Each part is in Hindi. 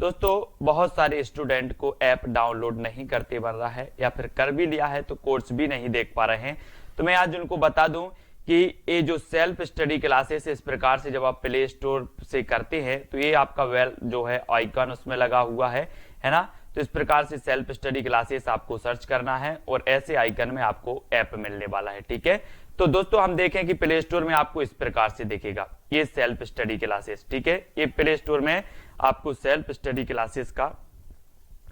दोस्तों बहुत सारे स्टूडेंट को ऐप डाउनलोड नहीं करते बन रहा है या फिर कर भी लिया है तो कोर्स भी नहीं देख पा रहे हैं। तो मैं आज उनको बता दूं कि ये जो सेल्फ स्टडी क्लासेस इस प्रकार से जब आप प्ले स्टोर से करते हैं तो ये आपका वेल जो है आइकन उसमें लगा हुआ है ना। तो इस प्रकार से सेल्फ स्टडी क्लासेस आपको सर्च करना है और ऐसे आइकन में आपको ऐप मिलने वाला है। ठीक है, तो दोस्तों हम देखें कि प्ले स्टोर में आपको इस प्रकार से दिखेगा ये सेल्फ स्टडी क्लासेस। ठीक है, ये प्ले स्टोर में आपको सेल्फ स्टडी क्लासेस का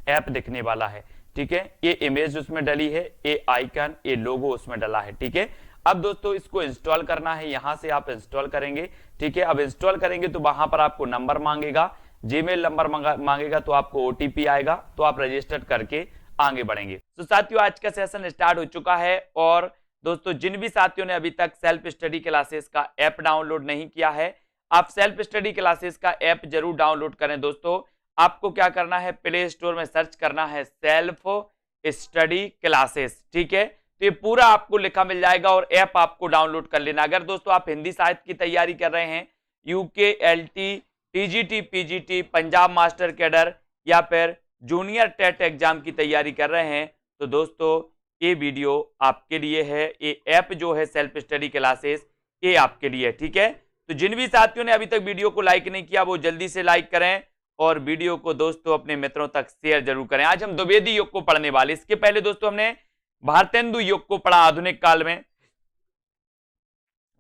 ऐप दिखने वाला है। ठीक है, ये इमेज उसमें डली है, ये आइकन, ये लोगो उसमें डला है। ठीक है, अब दोस्तों इसको इंस्टॉल करना है, यहां से आप इंस्टॉल करेंगे। ठीक है, अब इंस्टॉल करेंगे तो वहां पर आपको नंबर मांगेगा, जीमेल नंबर मांगेगा, तो आपको ओटीपी आएगा, तो आप रजिस्टर करके आगे बढ़ेंगे। तो साथियों आज का सेशन स्टार्ट हो चुका है और दोस्तों जिन भी साथियों ने अभी तक सेल्फ स्टडी क्लासेस का ऐप डाउनलोड नहीं किया है, आप सेल्फ स्टडी क्लासेस का ऐप जरूर डाउनलोड करें। दोस्तों आपको क्या करना है, प्ले स्टोर में सर्च करना है सेल्फ स्टडी क्लासेस। ठीक है, तो ये पूरा आपको लिखा मिल जाएगा और ऐप आपको डाउनलोड कर लेना। अगर दोस्तों आप हिंदी साहित्य की तैयारी कर रहे हैं, UK, LT, TGT, PGT, Punjab master cadre या फिर जूनियर टेट एग्जाम की तैयारी कर रहे हैं, तो दोस्तों ये वीडियो आपके लिए है। ये ऐप जो है सेल्फ स्टडी क्लासेस, ये आपके लिए। ठीक है, तो जिन भी साथियों ने अभी तक वीडियो को लाइक नहीं किया वो जल्दी से लाइक करें और वीडियो को दोस्तों अपने मित्रों तक शेयर जरूर करें। आज हम द्विवेदी योग को पढ़ने वाले, इसके पहले दोस्तों हमने भारतेंदु योग को पढ़ा आधुनिक काल में।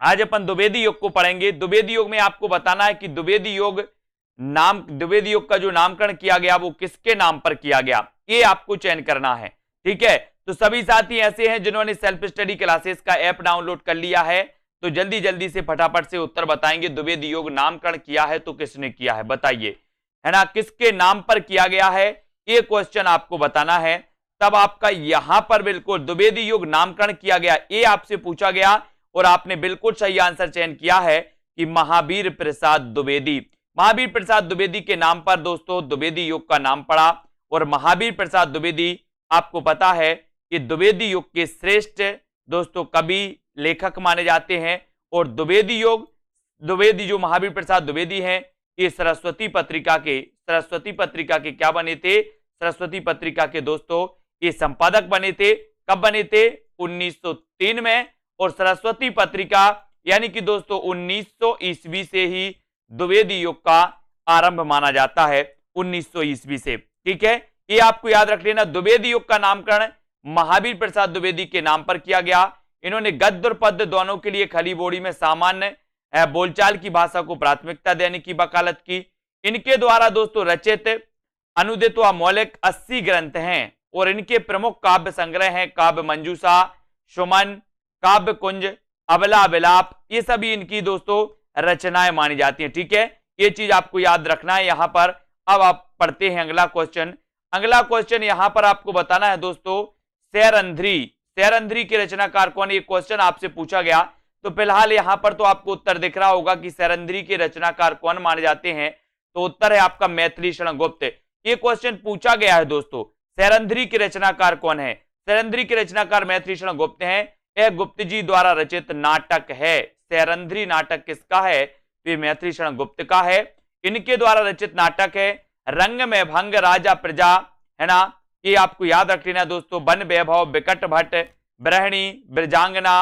आज अपन द्विवेदी योग को पढ़ेंगे। द्विवेदी योग में आपको बताना है कि द्विवेदी योग का जो नामकरण किया गया वो किसके नाम पर किया गया, ये आपको चयन करना है। ठीक है, तो सभी साथी ऐसे हैं जिन्होंने सेल्फ स्टडी क्लासेस का ऐप डाउनलोड कर लिया है, तो जल्दी जल्दी से फटाफट से उत्तर बताएंगे। द्विवेदी योग नामकरण किया है तो किसने किया है बताइए, है ना, किसके नाम पर किया गया है, ये क्वेश्चन आपको बताना है। तब आपका यहां पर बिल्कुल द्विवेदी योग नामकरण किया गया, ये आपसे पूछा गया और आपने बिल्कुल सही आंसर चयन किया है कि महावीर प्रसाद द्विवेदी। महावीर प्रसाद द्विवेदी के नाम पर दोस्तों द्विवेदी योग का नाम पड़ा और महावीर प्रसाद द्विवेदी आपको पता है कि द्विवेदी योग के श्रेष्ठ दोस्तों कवि लेखक माने जाते हैं। और द्विवेदी जो महावीर प्रसाद द्विवेदी हैं, ये सरस्वती पत्रिका के क्या बने थे, सरस्वती पत्रिका के दोस्तों ये संपादक बने थे। कब बने थे, 1903 में। और सरस्वती पत्रिका यानी कि दोस्तों 1900 ईस्वी से ही द्विवेदी योग का आरंभ माना जाता है, 1900 ईस्वी से। ठीक है, ये आपको याद रख लेना। द्विवेदी योग का नामकरण महावीर प्रसाद द्विवेदी के नाम पर किया गया। इन्होंने गद्य और पद्य दोनों के लिए खली बोली में सामान्य बोलचाल की भाषा को प्राथमिकता देने की वकालत की। इनके द्वारा दोस्तों रचित अनुदित व मौलिक 80 ग्रंथ हैं और इनके प्रमुख काव्य संग्रह हैं काव्य मंजूषा, सुमन, काव्य कुंज, अबला विलाप, ये सभी इनकी दोस्तों रचनाएं मानी जाती हैं। ठीक है, ये चीज आपको याद रखना है यहां पर। अब आप पढ़ते हैं अगला क्वेश्चन। अगला क्वेश्चन यहां पर आपको बताना है दोस्तों सैरंध्री के रचनाकार कौन, ये क्वेश्चन आपसे पूछा गया। तो फिलहाल यहां पर तो आपको उत्तर दिख रहा होगा कि सैरंध्री के रचनाकार कौन माने जाते हैं, तो उत्तर है आपका मैथिली शरण गुप्त। ये क्वेश्चन पूछा गया है दोस्तों, सैरंध्री के रचनाकार कौन है। सैरंध्री के रचनाकार मैथिली शरण गुप्त हैं। यह गुप्त जी द्वारा रचित नाटक है। सैरंध्री नाटक किसका है, तो ये मैथिली शरण गुप्त का है। इनके द्वारा रचित नाटक है रंग में भंग, राजा प्रजा, है ना, ये आपको याद रख लेना दोस्तों। वन वैभव, विकट भट्ट, ब्रहणी, ब्रजांगना,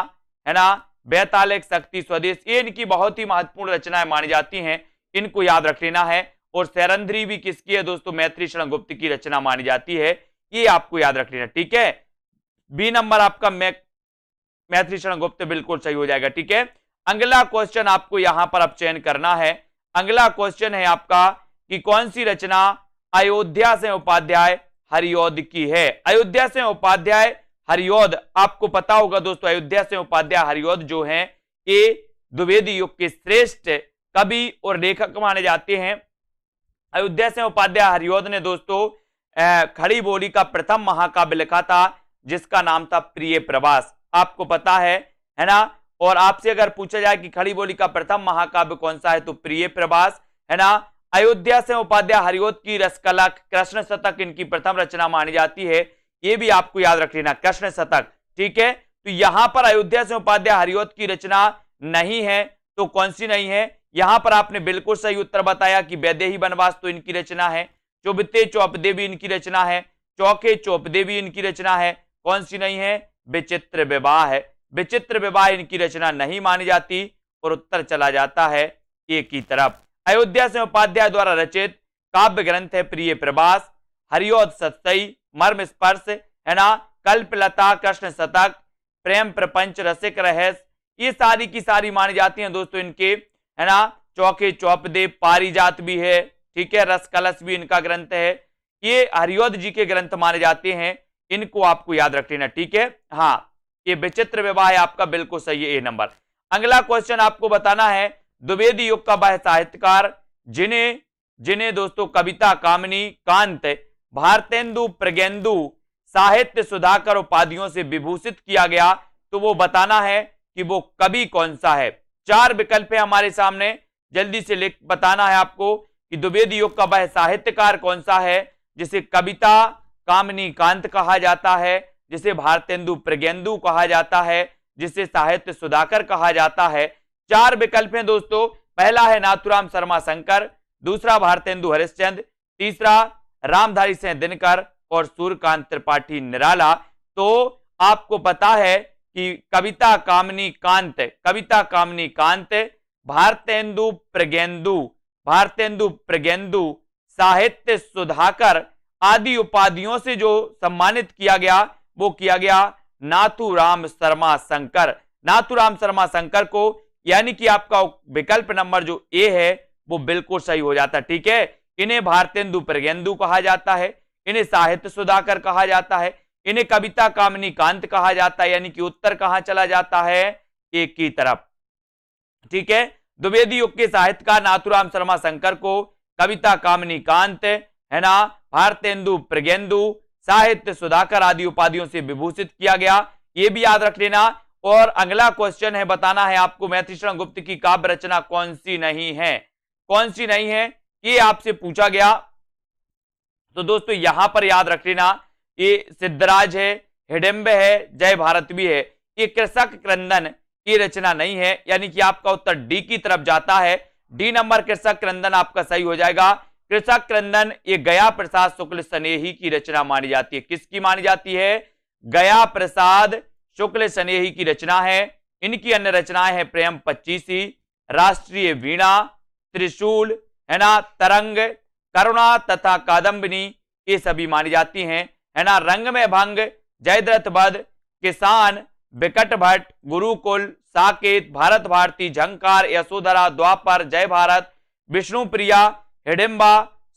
है ना, बैतालिक, शक्ति, स्वदेश, ये इनकी बहुत ही महत्वपूर्ण रचनाएं मानी जाती हैं, इनको याद रख लेना है। और सैरंध्री भी किसकी है दोस्तों, मैथिली शरण गुप्त की रचना मानी जाती है, ये आपको याद रख लेना। ठीक है, बी नंबर आपका मैथिली शरण गुप्त बिल्कुल सही हो जाएगा। ठीक है, अगला क्वेश्चन आपको यहां पर अब चयन करना है। अगला क्वेश्चन है आपका कि कौन सी रचना अयोध्या से उपाध्याय हरिऔध की है। अयोध्या से उपाध्याय हरिऔध आपको पता होगा दोस्तों, अयोध्या से उपाध्याय हरिऔध जो हैं ये द्विवेदी युग के श्रेष्ठ कवि और लेखक माने जाते हैं। अयोध्या से उपाध्याय हरिऔध ने दोस्तों खड़ी बोली का प्रथम महाकाव्य लिखा था जिसका नाम था प्रिय प्रवास, आपको पता है ना। और आपसे अगर पूछा जाए कि खड़ी बोली का प्रथम महाकाव्य कौन सा है, तो प्रिय प्रवास, है ना। अयोध्या से उपाध्याय हरिऔध की रसकला कृष्ण शतक इनकी प्रथम रचना मानी जाती है, ये भी आपको याद रख लेना, कृष्ण शतक। ठीक है, तो यहां पर अयोध्या से उपाध्याय हरिऔध की रचना नहीं है, तो कौन सी नहीं है, यहां पर आपने बिल्कुल सही उत्तर बताया कि वैदेही वनवास तो इनकी रचना है। चुभते चौपदे भी इनकी रचना है, चौके चौपदे भी इनकी रचना है। कौन सी नहीं है? विचित्र विवाह है। विचित्र विवाह इनकी रचना नहीं मानी जाती और उत्तर चला जाता है ए की तरफ। अयोध्या सिंह उपाध्याय द्वारा रचित काव्य ग्रंथ है प्रिय प्रवास, हरिओद सत्सई, मर्म स्पर्श, है ना, कल्पलता, कृष्ण शतक, प्रेम प्रपंच, रसिक रहस्य, ये सारी की सारी मानी जाती हैं दोस्तों इनके, है ना। चौके चौपदे, पारिजात भी है, ठीक है, रस कलश भी इनका ग्रंथ है। ये हरिओद जी के ग्रंथ माने जाते हैं, इनको आपको याद रख लेना, ठीक है। हाँ, ये विचित्र विवाह है आपका, बिल्कुल सही है, ए नंबर। अगला क्वेश्चन आपको बताना है, द्विवेदी युग का वह साहित्यकार जिन्हें दोस्तों कविता, कामनी, कांत, भारतेंदु, प्रज्ञेंदु, साहित्य सुधाकर उपाधियों से विभूषित किया गया, तो वो बताना है कि वो कवि कौन सा है। 4 विकल्प है हमारे सामने, जल्दी से लिख बताना है आपको कि द्विवेदी युग का वह साहित्यकार कौन सा है जिसे कविता, कामनी, कांत कहा जाता है, जिसे भारतेंदु, प्रज्ञेंदु कहा जाता है, जिसे साहित्य सुधाकर कहा जाता है। 4 विकल्प हैं दोस्तों। पहला है नाथुराम शर्मा शंकर, दूसरा भारतेंदु हरिश्चंद्र, तीसरा रामधारी सिंह दिनकर और सूर्यकांत त्रिपाठी निराला। तो आपको पता है कि कविता, कामनी, कांत, भारतेंदु प्रज्ञेंदु, साहित्य सुधाकर आदि उपाधियों से जो सम्मानित किया गया वो किया गया नाथुराम शर्मा शंकर। नाथुराम शर्मा शंकर को, यानी कि आपका विकल्प नंबर जो ए है वो बिल्कुल सही हो जाता है, ठीक है। इन्हें भारतेंदु प्रज्ञेंदु कहा जाता है, इन्हें साहित्य सुधाकर कहा जाता है, इन्हें कविता, कामनी, कांत कहा जाता है, यानी कि उत्तर कहां चला जाता है? एक की तरफ, ठीक है। द्विवेदी युग के साहित्यकार नाथुराम शर्मा शंकर को कविता, कामनी, कांत, है ना, भारतेंदु प्रज्ञेंदु, साहित्य सुधाकर आदि उपाधियों से विभूषित किया गया, ये भी याद रख लेना। और अगला क्वेश्चन है, बताना है आपको मैथिलीशरण गुप्त की काव्य रचना कौन सी नहीं है, कौन सी नहीं है, ये आपसे पूछा गया। तो दोस्तों यहां पर याद रख लेना, ये सिद्धराज है, हिडिंब है, जय भारत भी है, ये कृषक क्रंदन की रचना नहीं है, यानी कि आपका उत्तर डी की तरफ जाता है। डी नंबर कृषक क्रंदन आपका सही हो जाएगा। कृषक क्रंदन ये गया प्रसाद शुक्ल स्नेही की रचना मानी जाती है। किसकी मानी जाती है? गया प्रसाद शुक्ल स्नेही की रचना है। इनकी अन्य रचनाएं हैं प्रेम पच्चीसी, राष्ट्रीय वीणा, त्रिशूल, है ना, तरंग, करुणा तथा कादम्बिनी, ये सभी मानी जाती हैं, है ना। रंग में भंग, जयद्रथ वध, किसान, विकट भट्ट, गुरुकुल, साकेत, भारत भारती, झंकार, यशोधरा, द्वापर, जय भारत, विष्णुप्रिया, हिडिंबा,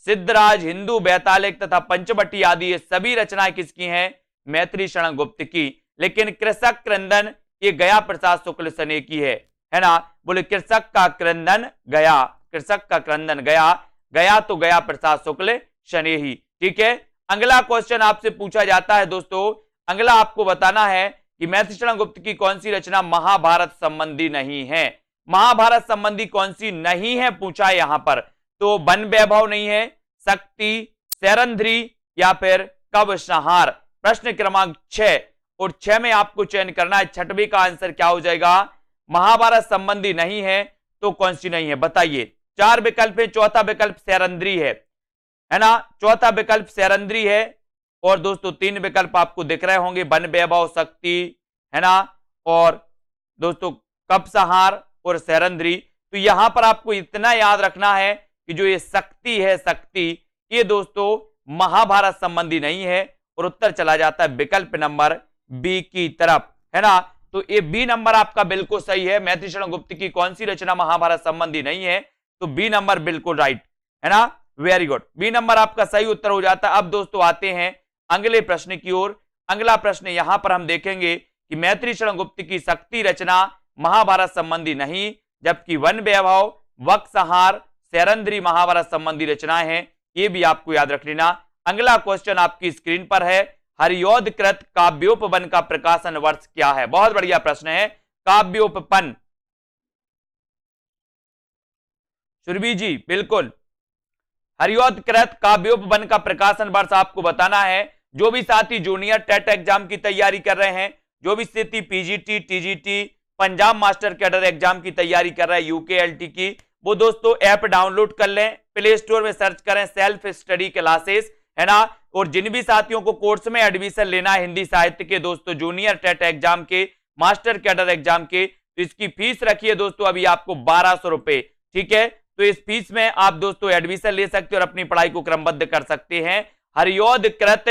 सिद्धराज, हिंदू, बैतालिक तथा पंचवटी आदि ये सभी रचनाएं किसकी हैं? मैथिलीशरण गुप्त की। लेकिन कृषक क्रंदन ये गया प्रसाद शुक्ल स्नेही की है ना। बोले कृषक का क्रंदन गया, कृषक का क्रंदन गया, गया तो गया प्रसाद शुक्ल स्नेही, ठीक है। अगला क्वेश्चन आपसे पूछा जाता है दोस्तों, अगला आपको बताना है कि मैथिलीशरण गुप्त की कौन सी रचना महाभारत संबंधी नहीं है। महाभारत संबंधी कौन सी नहीं है पूछा है यहां पर। तो वन वैभव नहीं है, शक्ति, सैरंध्री या फिर कव संहार। प्रश्न क्रमांक 6 और 6 में आपको चयन करना है, छठवीं का आंसर क्या हो जाएगा? महाभारत संबंधी नहीं है तो कौन सी नहीं है बताइए। 4 विकल्प है, चौथा विकल्प सैरंध्री है ना, चौथा विकल्प सैरंध्री है। और दोस्तों 3 विकल्प आपको दिख रहे होंगे, वन वैभव, शक्ति, है ना, और दोस्तों कप संहार और सैरंध्री। तो यहां पर आपको इतना याद रखना है कि जो ये शक्ति है, शक्ति, ये दोस्तों महाभारत संबंधी नहीं है और उत्तर चला जाता है विकल्प नंबर बी की तरफ, है ना। तो ये बी नंबर आपका बिल्कुल सही है। मैथिलीशरण गुप्त की कौन सी रचना महाभारत संबंधी नहीं है? तो बी नंबर बिल्कुल राइट, है ना, वेरी गुड, बी नंबर आपका सही उत्तर हो जाता है। अब दोस्तों आते हैं अगले प्रश्न की ओर। अगला प्रश्न यहां पर हम देखेंगे कि मैथिलीशरण गुप्त की शक्ति रचना महाभारत संबंधी नहीं, जबकि वन वैभव, वक संहार, सैरंध्री महाभारत संबंधी रचनाएं हैं, ये भी आपको याद रख लेना। अगला क्वेश्चन आपकी स्क्रीन पर है, हरिओद कृत काव्योपवन का प्रकाशन वर्ष क्या है? बहुत बढ़िया प्रश्न है, काव्योपवन। सुरभि जी बिल्कुल, हरिओद कृत काव्योपवन का प्रकाशन वर्ष आपको बताना है। जो भी साथी जूनियर टेट एग्जाम की तैयारी कर रहे हैं, जो भी स्थिति PGT, TGT, Punjab master cadre exam की तैयारी कर रहा है, यूकेएलटी की, वो दोस्तों ऐप डाउनलोड कर लें, प्ले स्टोर में सर्च करें सेल्फ स्टडी क्लासेस, है ना। और जिन भी साथियों को कोर्स में एडमिशन लेना है हिंदी साहित्य के दोस्तों, जूनियर टेट एग्जाम के, मास्टर कैडर एग्जाम के, तो इसकी फीस रखी है दोस्तों अभी आपको 1200 रुपए, ठीक है। तो इस फीस में आप दोस्तों एडमिशन ले सकते हैं और अपनी पढ़ाई को क्रमबद्ध कर सकते हैं। हरियोध कृत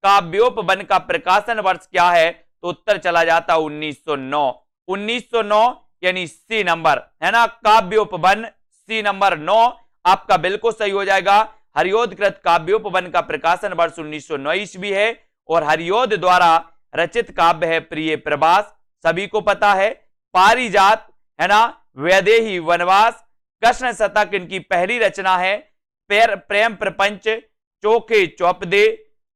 काव्योपवन का प्रकाशन वर्ष क्या है, तो उत्तर चला जाता 1909। 1909 यानी सी नंबर, है ना। काव्योपवन सी नंबर 9 आपका बिल्कुल सही हो जाएगा। हरियोध कृत काव्योपवन का प्रकाशन वर्ष 1909 ईस्वी है और हरियोध द्वारा रचित काव्य है प्रिय प्रवास, सभी को पता है। पारिजात, है ना, वैदेही वनवास, कृष्ण शतक इनकी पहली रचना है। प्रेम प्रपंच, चोखे चौपदे,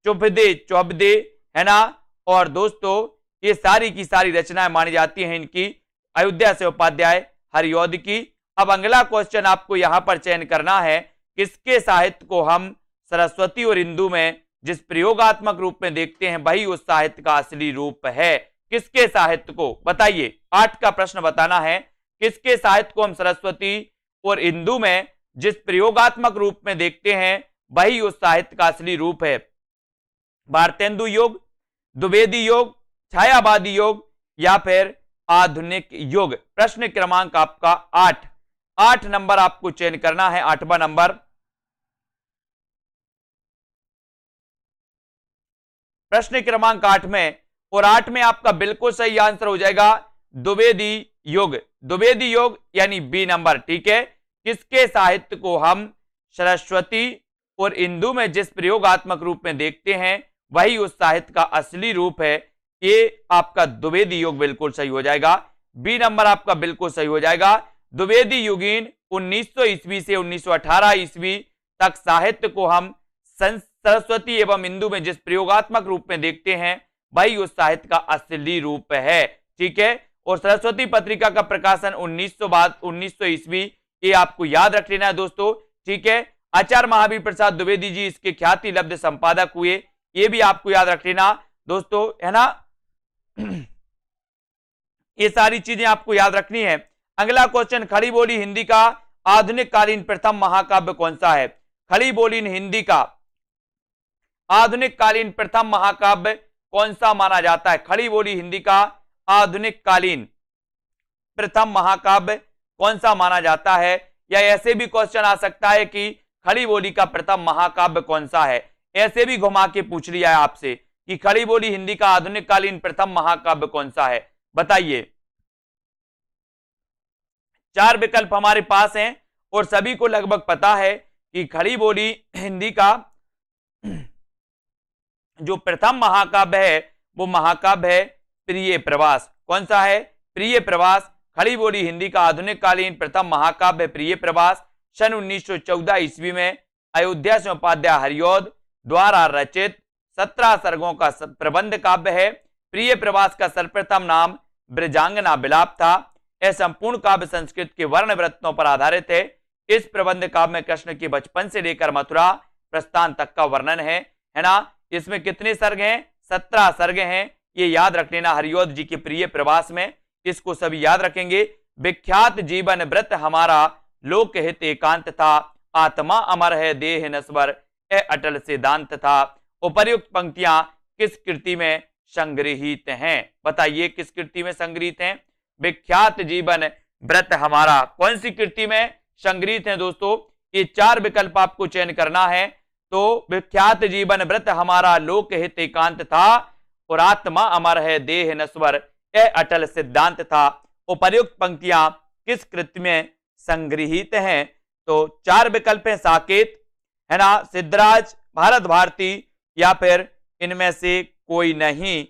चुभदे चौबदे, है ना। और दोस्तों ये सारी की सारी रचनाएं मानी जाती हैं इनकी अयोध्या से उपाध्याय हरियोध की। अब अगला क्वेश्चन आपको यहां पर चयन करना है, किसके साहित्य को हम सरस्वती और इंदु में जिस प्रयोगात्मक रूप में देखते हैं वही उस साहित्य का असली रूप है। किसके साहित्य को बताइए, 8 का प्रश्न बताना है। किसके साहित्य को हम सरस्वती और इंदु में जिस प्रयोगात्मक रूप में देखते हैं वही उस साहित्य का असली रूप है। भारतेंदु योग, द्विवेदी योग, छायावादी योग या फिर आधुनिक युग। प्रश्न क्रमांक आपका 8 नंबर आपको चयन करना है, 8वां नंबर। प्रश्न क्रमांक 8 में, और 8 में आपका बिल्कुल सही आंसर हो जाएगा द्विवेदी युग। द्विवेदी युग यानी बी नंबर, ठीक है। किसके साहित्य को हम सरस्वती और इंदु में जिस प्रयोगात्मक रूप में देखते हैं वही उस साहित्य का असली रूप है, ये आपका द्विवेदी युग बिल्कुल सही हो जाएगा। बी नंबर आपका बिल्कुल सही हो जाएगा। द्विवेदी युगीन 1900 ईस्वी से 1918 ईस्वी तक साहित्य को हम सरस्वती एवं इंदु में जिस प्रयोगात्मक रूप में देखते हैं वही उस साहित्य का असली रूप है, ठीक है। और सरस्वती पत्रिका का प्रकाशन 1900 ईस्वी, ये आपको याद रख लेना है दोस्तों, ठीक है। आचार्य महावीर प्रसाद द्विवेदी जी इसके ख्याति लब्ध संपादक हुए, ये भी आपको याद रख लेना दोस्तों, है ना। ये सारी चीजें आपको याद रखनी है। अगला क्वेश्चन, खड़ी बोली हिंदी का आधुनिक कालीन प्रथम महाकाव्य कौन सा है। खड़ी बोली हिंदी का आधुनिक कालीन प्रथम महाकाव्य कौन सा माना जाता है। खड़ी बोली हिंदी का आधुनिक कालीन प्रथम महाकाव्य कौन सा माना जाता है, या ऐसे भी क्वेश्चन आ सकता है कि खड़ी बोली का प्रथम महाकाव्य कौन सा है। ऐसे भी घुमा के पूछ लिया है आपसे कि खड़ी बोली हिंदी का आधुनिक कालीन प्रथम महाकाव्य कौन सा है, बताइए। 4 विकल्प हमारे पास हैं और सभी को लगभग पता है कि खड़ी बोली हिंदी का जो प्रथम महाकाव्य है वो महाकाव्य है प्रिय प्रवास। कौन सा है, प्रिय प्रवास। खड़ी बोली हिंदी का आधुनिक कालीन प्रथम महाकाव्य प्रिय प्रवास, सन 1914 ईस्वी में अयोध्या से उपाध्याय हरियोध द्वारा रचित 17 सर्गों का प्रबंध काव्य है। प्रिय प्रवास का सर्वप्रथम नाम ब्रजांगना विलाप था। यह संपूर्ण काव्य संस्कृत के वर्ण वृत्तों पर आधारित है। इस प्रबंध काव्य में कृष्ण के बचपन से लेकर मथुरा प्रस्थान तक का वर्णन है ना। इसमें कितने सर्ग हैं, 17 सर्ग हैं, ये याद रख लेना हरियोध जी के प्रिय प्रवास में, इसको सभी याद रखेंगे। विख्यात जीवन व्रत हमारा लोक हित एकांत था, आत्मा अमर है देह नश्वर ए अटल सिद्धांत था। उपर्युक्त पंक्तियां किस कृति में संग्रहित हैं, बताइए किस कृति में संग्रहित हैं। विख्यात जीवन व्रत हमारा कौन सी कृति में संग्रहित है दोस्तों, ये 4 विकल्प आपको चयन करना है। तो विख्यात जीवन व्रत हमारा लोक हित एकांत था और आत्मा अमर है देह नश्वर ए अटल सिद्धांत था। उपर्युक्त पंक्तियां किस कृति में संग्रहित हैं, तो 4 विकल्प हैं, साकेत, है ना, सिद्धराज, भारत भारती या फिर इनमें से कोई नहीं।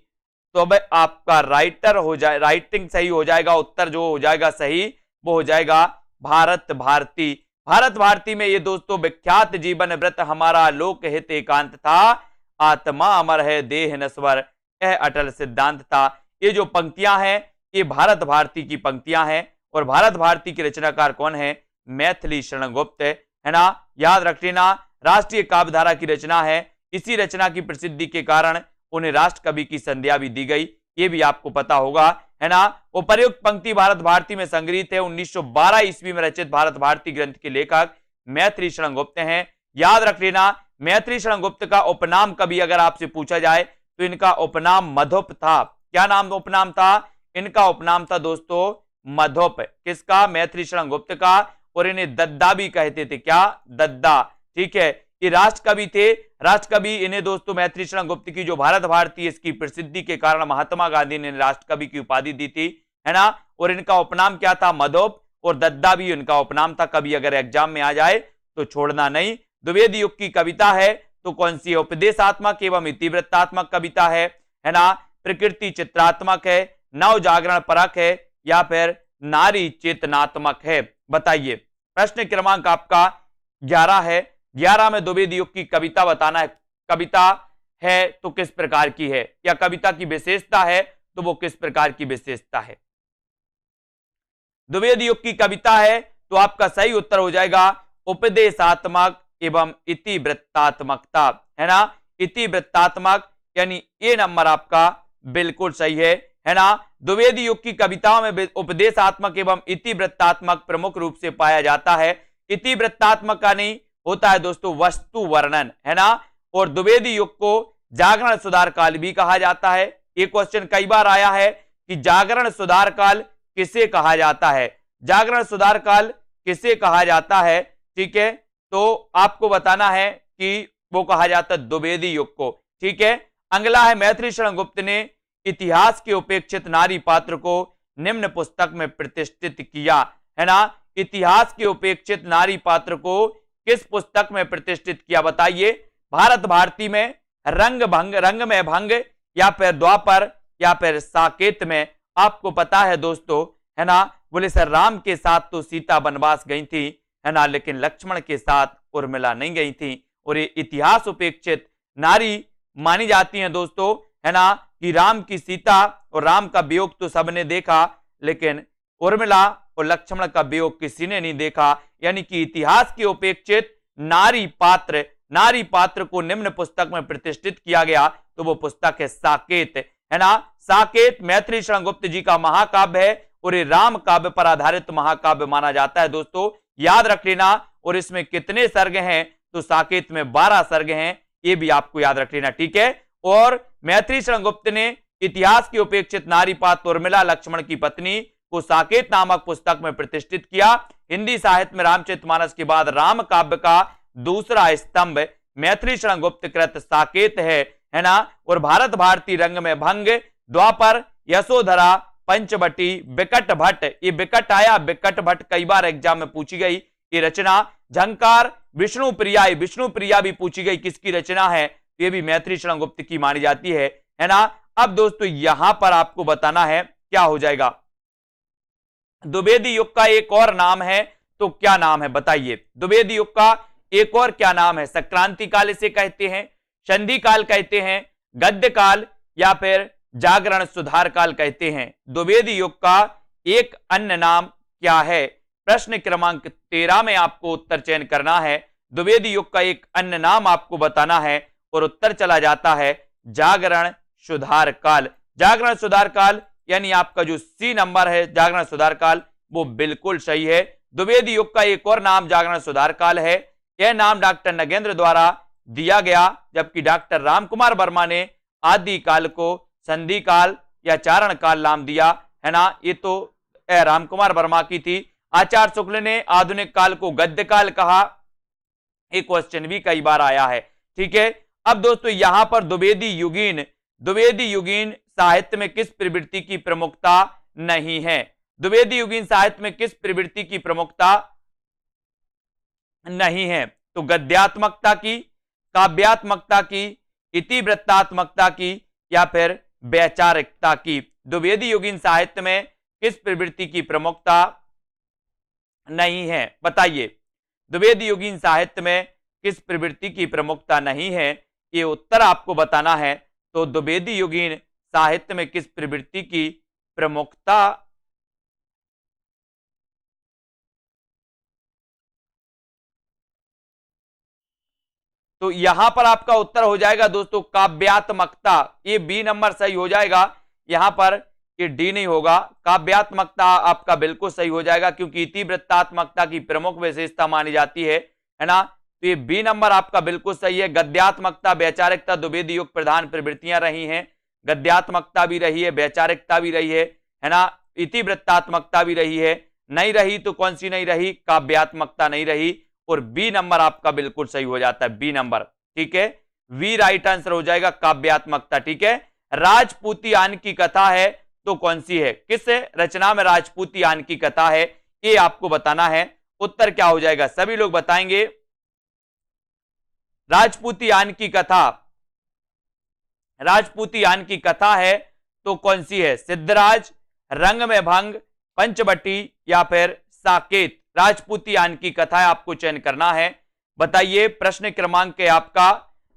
तो अब आपका राइटिंग सही हो जाएगा, उत्तर जो हो जाएगा सही वो हो जाएगा भारत भारती। भारत भारती में ये दोस्तों विख्यात जीवन व्रत हमारा लोक हित एकांत था, आत्मा अमर है देह नश्वर यह अटल सिद्धांत था। ये जो पंक्तियां हैं ये भारत भारती की पंक्तियां हैं और भारत भारती के रचनाकार कौन है, मैथिली शरण गुप्त, है ना, याद रख लेना। राष्ट्रीय काव्यधारा की रचना है, इसी रचना की प्रसिद्धि के कारण उन्हें राष्ट्र कवि की संज्ञा भी दी गई, ये भी आपको पता होगा। है ना। उपर्युक्त पंक्ति भारत भारती में संग्रहित है। 1912 ईस्वी में रचित भारत भारती ग्रंथ के लेखक मैत्री शरण गुप्त हैं। याद रख लेना, मैत्री शरण गुप्त का उपनाम कभी अगर आपसे पूछा जाए तो इनका उपनाम मधुप था। क्या नाम उपनाम था? इनका उपनाम था दोस्तों मधुप। किसका? मैत्री शरण गुप्त का। और इन्हें दद्दा भी कहते थे। क्या? दद्दा। ठीक है, ये राष्ट्रकवि थे। राष्ट्रकवि इन्हें दोस्तों मैत्री शरण गुप्त की जो भारत भारती इसकी प्रसिद्धि के कारण महात्मा गांधी ने राष्ट्रकवि की उपाधि दी थी, है ना। और इनका उपनाम क्या था? मधुप। और दद्दा भी इनका उपनाम था। कभी अगर एग्जाम में आ जाए तो छोड़ना नहीं। द्विवेदी युग की कविता है तो कौन सी है? उपदेशात्मक एवं इतिवृत्तात्मक कविता है ना। प्रकृति चित्रात्मक है, नव जागरण परक है, या फिर नारी चेतनात्मक है? बताइए। प्रश्न क्रमांक आपका 11 है। 11 में द्विवेदी युग की कविता बताना है। कविता है तो किस प्रकार की है, या कविता की विशेषता है तो वो किस प्रकार की विशेषता है? द्विवेदी युग की कविता है तो आपका सही उत्तर हो जाएगा उपदेशात्मक एवं इतिवृत्तात्मकता, है ना। इतिवृत्तात्मक यानी ए नंबर आपका बिल्कुल सही है ना। द्विवेदी युग की कविताओं में उपदेशात्मक एवं इतिवृत्तात्मक प्रमुख रूप से पाया जाता है। इतिवृत्तात्मक का नहीं होता है दोस्तों वस्तु वर्णन, है ना। और द्विवेदी युग को जागरण सुधार काल भी कहा जाता है। ये क्वेश्चन कई बार आया है कि जागरण सुधार काल किसे कहा जाता है? जागरण सुधार काल किसे कहा जाता है? ठीक है, तो आपको बताना है कि वो कहा जाता है द्विवेदी युग को। ठीक है, अगला है मैत्री शरण गुप्त ने इतिहास के उपेक्षित नारी पात्र को निम्न पुस्तक में प्रतिष्ठित किया, है ना। इतिहास के उपेक्षित नारी पात्र को किस पुस्तक में प्रतिष्ठित किया? बताइए। भारत भारती में, रंग में भंग, या फिर द्वापर, या फिर साकेत में? आपको पता है दोस्तों, है ना, बोले सर राम के साथ तो सीता वनवास गई थी, है ना, लेकिन लक्ष्मण के साथ उर्मिला नहीं गई थी। और ये इतिहास उपेक्षित नारी मानी जाती हैं दोस्तों, है ना, कि राम की सीता और राम का वियोग तो सबने देखा, लेकिन उर्मिला और लक्ष्मण का वियोग किसी ने नहीं देखा। यानी कि इतिहास के उपेक्षित नारी पात्र को निम्न पुस्तक में प्रतिष्ठित किया गया, तो वो पुस्तक है साकेत, है ना। साकेत मैत्री शरण गुप्त जी का महाकाव्य है और ये राम काव्य पर आधारित महाकाव्य माना जाता है दोस्तों, याद रख लेना। और इसमें कितने सर्ग हैं? तो साकेत में 12 सर्ग हैं, ये भी आपको याद रख लेना। ठीक है, और मैत्री शरण गुप्त ने इतिहास की उपेक्षित नारी पात्र उर्मिला लक्ष्मण की पत्नी को साकेत नामक पुस्तक में प्रतिष्ठित किया। हिंदी साहित्य में रामचरितमानस के बाद राम काव्य का दूसरा स्तंभ मैत्री शरण गुप्त कृत साकेत है ना। और भारत भारती रंग में भंग, द्वापर, यशोधरा, पंचवटी, बिकट भट्ट, ये बिकट आया, बिकट भट्ट कई बार एग्जाम में पूछी गई ये रचना। झंकार, विष्णु प्रिया भी पूछी गई, किसकी रचना है? ये भी मैत्री शरण गुप्त की मानी जाती है ना। अब दोस्तों यहां पर आपको बताना है क्या हो जाएगा। द्विवेदी युग का एक और नाम है, तो क्या नाम है? बताइए। द्विवेदी युग का एक और क्या नाम है? संक्रांति काल इसे कहते हैं, संधि काल कहते हैं, गद्य काल, या फिर जागरण सुधार काल कहते हैं। द्विवेदी युग का एक अन्य नाम क्या है? प्रश्न क्रमांक 13 में आपको उत्तर चयन करना है। द्विवेदी युग का एक अन्य नाम आपको बताना है और उत्तर चला जाता है जागरण सुधार काल। जागरण सुधार काल यानी आपका जो सी नंबर है जागरण सुधार काल, वो बिल्कुल सही है। द्विवेदी युग का एक और नाम जागरण सुधार काल है। यह नाम डॉक्टर नगेंद्र द्वारा दिया गया, जबकि डॉक्टर रामकुमार वर्मा ने आदि काल को संधि काल या चारण काल नाम दिया, है ना। ये तो रामकुमार वर्मा की थी। आचार्य शुक्ल ने आधुनिक काल को गद्य काल कहा। एक क्वेश्चन भी कई बार आया है। ठीक है, अब दोस्तों यहां पर द्विवेदी युगीन साहित्य में किस प्रवृत्ति की प्रमुखता नहीं है? द्विवेदी युगीन साहित्य में किस प्रवृत्ति की प्रमुखता नहीं है? तो गद्यात्मकता की, काव्यात्मकता की, इतिवृत्तात्मकता की, या फिर वैचारिकता की? द्विवेदी युगीन साहित्य में किस प्रवृत्ति की प्रमुखता नहीं है? बताइए। द्विवेदी युगीन साहित्य में किस प्रवृत्ति की प्रमुखता नहीं है, ये उत्तर आपको बताना है। तो द्विवेदी युगीन साहित्य में किस प्रवृत्ति की प्रमुखता तो यहां पर आपका उत्तर हो जाएगा दोस्तों काव्यात्मकता। ये बी नंबर सही हो जाएगा। यहां पर ये डी नहीं होगा। काव्यात्मकता आपका बिल्कुल सही हो जाएगा, क्योंकि इतिवृत्तात्मकता की प्रमुख विशेषता मानी जाती है ना। तो ये बी नंबर आपका बिल्कुल सही है। गद्यात्मकता, वैचारिकता द्विवेदी युग प्रधान प्रवृत्तियां रही हैं। गद्यात्मकता भी रही है, वैचारिकता भी रही है ना, इतिवृत्तात्मकता भी रही है। नहीं रही तो कौन सी नहीं रही? काव्यात्मकता नहीं रही। और बी नंबर आपका बिल्कुल सही हो जाता है, बी नंबर। ठीक है, वी राइट आंसर हो जाएगा, काव्यात्मकता। ठीक है, राजपूतियान की कथा है तो कौन सी है? किस रचना में राजपूतियान की कथा है, ये आपको बताना है। उत्तर क्या हो जाएगा? सभी लोग बताएंगे। राजपूतियान की कथा, राजपूतियान की कथा है तो कौन सी है? सिद्धराज, रंग में भंग, पंचवटी या फिर साकेत? राजपूतियान की कथा है, आपको चयन करना है। बताइए, प्रश्न क्रमांक है आपका,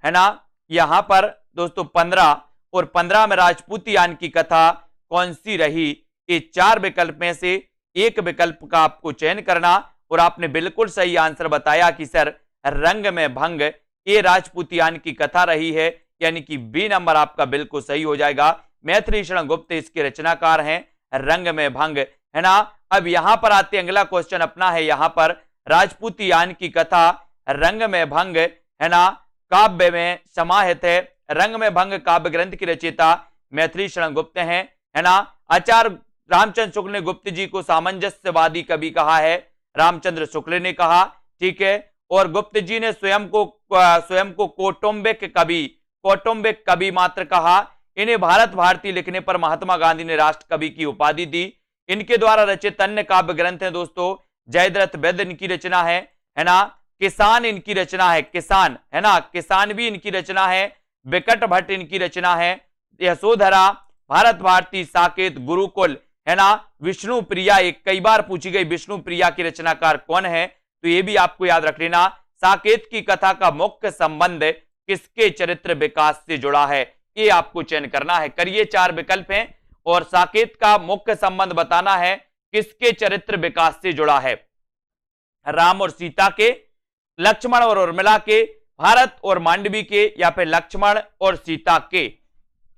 है ना, यहां पर दोस्तों 15, और 15 में राजपूतियान की कथा कौन सी रही? ये 4 विकल्प में से एक विकल्प का आपको चयन करना। और आपने बिल्कुल सही आंसर बताया कि सर रंग में भंग ये राजपूतियान की कथा रही है, यानी कि बी नंबर आपका बिल्कुल सही हो जाएगा। मैथिली शरण गुप्त इसके रचनाकार हैं, रंग में भंग, है ना। अब यहां पर आते अगला क्वेश्चन अपना है, यहां पर राजपूतियान की कथा रंग में भंग, है ना, काव्य में समाहित है। रंग में भंग काव्य ग्रंथ की रचयिता मैथिली शरण गुप्त हैं, है ना। आचार्य रामचंद्र शुक्ल ने गुप्त जी को सामंजस्यवादी कवि कहा है, रामचंद्र शुक्ल ने कहा। ठीक है, और गुप्त जी ने स्वयं को कौटुंबिक कवि मात्र कहा। इन्हें भारत भारती लिखने पर महात्मा गांधी ने राष्ट्र कवि की उपाधि दी। इनके द्वारा रचित अन्य काव्य ग्रंथ हैं दोस्तों, जयद्रथ वैद्य इनकी रचना है ना। किसान इनकी रचना है, किसान, है ना, किसान भी इनकी रचना है। विकट भट्ट इनकी रचना है। यशोधरा, भारत भारती, साकेत, गुरुकुल, है ना। विष्णु प्रिया, एक कई बार पूछी गई विष्णु प्रिया की रचनाकार कौन है, तो ये भी आपको याद रख लेना। साकेत की कथा का मुख्य संबंध किसके चरित्र विकास से जुड़ा है, ये आपको चयन करना है। करिए, 4 विकल्प हैं और साकेत का मुख्य संबंध बताना है किसके चरित्र विकास से जुड़ा है। राम और सीता के, लक्ष्मण और उर्मिला के, भारत और मांडवी के, या फिर लक्ष्मण और सीता के।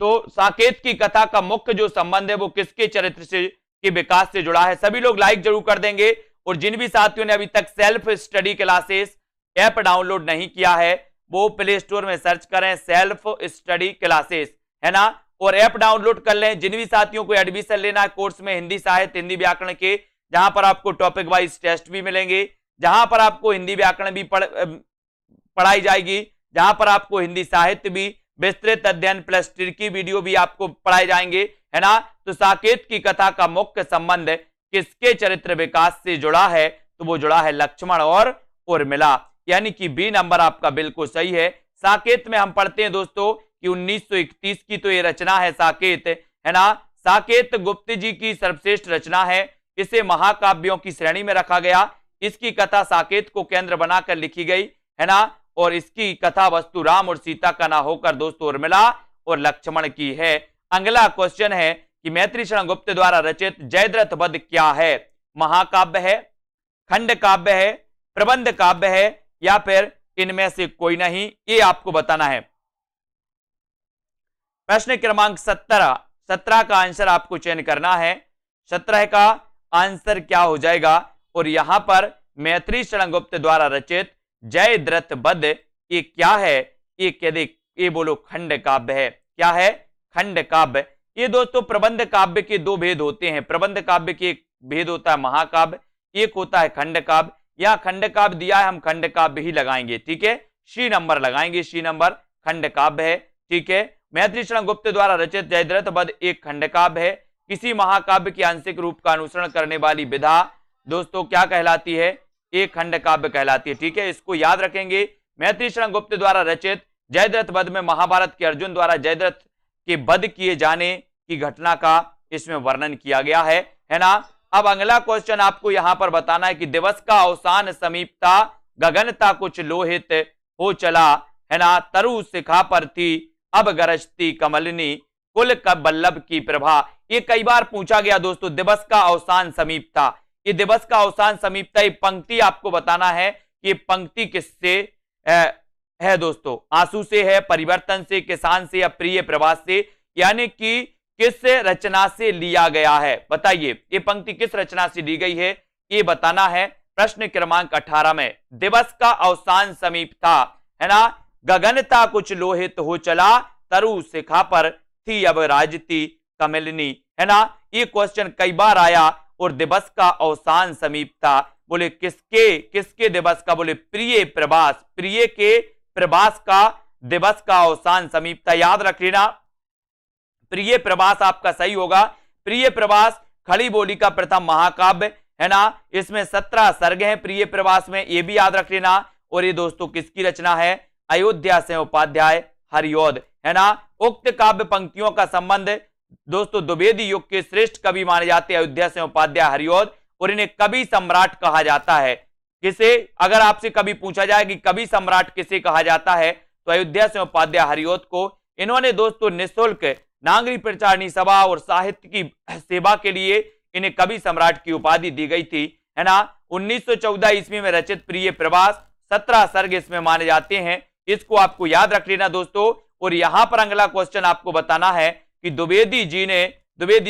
तो साकेत की कथा का मुख्य जो संबंध है वो किसके चरित्र से के विकास से जुड़ा है। सभी लोग लाइक जरूर कर देंगे। और जिन भी साथियों ने अभी तक self study classes app download नहीं किया है वो प्ले स्टोर में सर्च करें सेल्फ स्टडी क्लासेस, है ना, और ऐप डाउनलोड कर लें। जिन भी साथियों को एडमिशन लेना है कोर्स में हिंदी साहित्य, हिंदी व्याकरण के, जहां पर आपको टॉपिक वाइज टेस्ट भी मिलेंगे, जहां पर आपको हिंदी व्याकरण भी पढ़ाई जाएगी, जहां पर आपको हिंदी साहित्य भी, विस्तृत अध्ययन प्लस की वीडियो भी आपको पढ़ाए जाएंगे, है ना। तो साकेत की कथा का मुख्य संबंध किसके चरित्र विकास से जुड़ा है, तो वो जुड़ा है लक्ष्मण और उर्मिला, यानी कि बी नंबर आपका बिल्कुल सही है। साकेत में हम पढ़ते हैं दोस्तों कि 1931 की तो ये रचना है साकेत, है ना। साकेत गुप्त जी की सर्वश्रेष्ठ रचना है, इसे महाकाव्यों की श्रेणी में रखा गया। इसकी कथा साकेत को केंद्र बनाकर लिखी गई, है ना, और इसकी कथा वस्तु राम और सीता का ना होकर दोस्तों उर्मिला और लक्ष्मण की है। अगला क्वेश्चन है कि मैथिली शरण गुप्त द्वारा रचित जयद्रथ वध क्या है? महाकाव्य है, खंड काव्य है, प्रबंध काव्य है, या फिर इनमें से कोई नहीं, ये आपको बताना है। प्रश्न क्रमांक 17 का आंसर आपको चयन करना है। 17 का आंसर क्या हो जाएगा? और यहां पर मैथिली शरण गुप्त द्वारा रचित जयद्रथ वध ये क्या है? ये कह दे, ये बोलो खंड काव्य है। क्या है? खंड काव्य। ये दोस्तों प्रबंध काव्य के 2 भेद होते हैं। प्रबंध काव्य के एक भेद होता है महाकाव्य, एक होता है खंड काव्य। यहां खंड काव्य दिया है, हम खंड काव्य ही लगाएंगे, ठीक है, सी नंबर लगाएंगे, सी नंबर खंड काव्य है, ठीक है। मैथिली शरण गुप्त द्वारा रचित जयद्रथ वध एक खंड काव्य है। किसी महाकाव्य के आंशिक रूप का अनुसरण करने वाली विधा दोस्तों क्या कहलाती है? एक खंड काव्य कहलाती है, ठीक है, इसको याद रखेंगे। मैथिली शरण गुप्त द्वारा रचित जयद्रथ वध में महाभारत के अर्जुन द्वारा जयद्रथ के वध किए जाने की घटना का इसमें वर्णन किया गया है ना। अब अगला क्वेश्चन आपको यहां पर बताना है कि दिवस का अवसान समीपता, गगनता कुछ लोहित हो चला, है ना, तरु शिखा पर थी अब गरजती कमलिनी, कुल कब वल्लभ की प्रभा। ये कई बार पूछा गया दोस्तों, दिवस का अवसान समीपता। ये दिवस का अवसान समीपता, ये पंक्ति आपको बताना है कि ये पंक्ति किससे है दोस्तों? आंसू से है, परिवर्तन से, किसान से, या प्रिय प्रवास से। यानी कि किस रचना से लिया गया है? बताइए, ये पंक्ति किस रचना से ली गई है, ये बताना है। प्रश्न क्रमांक 18 में दिवस का अवसान समीप था, है ना, गगनता कुछ लोहित हो चला, तरु शिखा पर थी अब राजती कमलिनी, है ना। ये क्वेश्चन कई बार आया। और दिवस का अवसान समीप था, बोले किसके दिवस का? बोले प्रिय प्रभास, प्रिय के प्रभास का दिवस का अवसान समीप था। याद रख लेना, प्रिय प्रभास आपका सही होगा। प्रिय प्रभास खड़ी बोली का प्रथम महाकाव्य, है ना। इसमें 17 सर्ग हैं प्रिय प्रभास में, ये भी याद रख लेना। और ये दोस्तों किसकी रचना है? अयोध्या से उपाध्याय हरिऔध, है ना। उक्त काव्य पंक्तियों का संबंध दोस्तों द्विवेदी युग के श्रेष्ठ कवि माने जाते हैं अयोध्या से उपाध्याय हरिऔध, और इन्हें कवि सम्राट कहा जाता है। किसे, अगर आपसे कभी पूछा जाए कि कवि सम्राट किसे कहा जाता है, तो अयोध्या से उपाध्याय हरिऔध को। इन्होंने दोस्तों निःशुल्क नागरिक प्रचारणी सभा और साहित्य की सेवा के लिए इन्हें कवि सम्राट की उपाधि दी गई थी, है ना। 1914 ईस्वी में रचित प्रिय प्रभास 17 सर्ग इसमें माने जाते हैं। इसको आपको याद रख लेना दोस्तों। और यहां पर अगला क्वेश्चन आपको बताना है कि द्विवेदी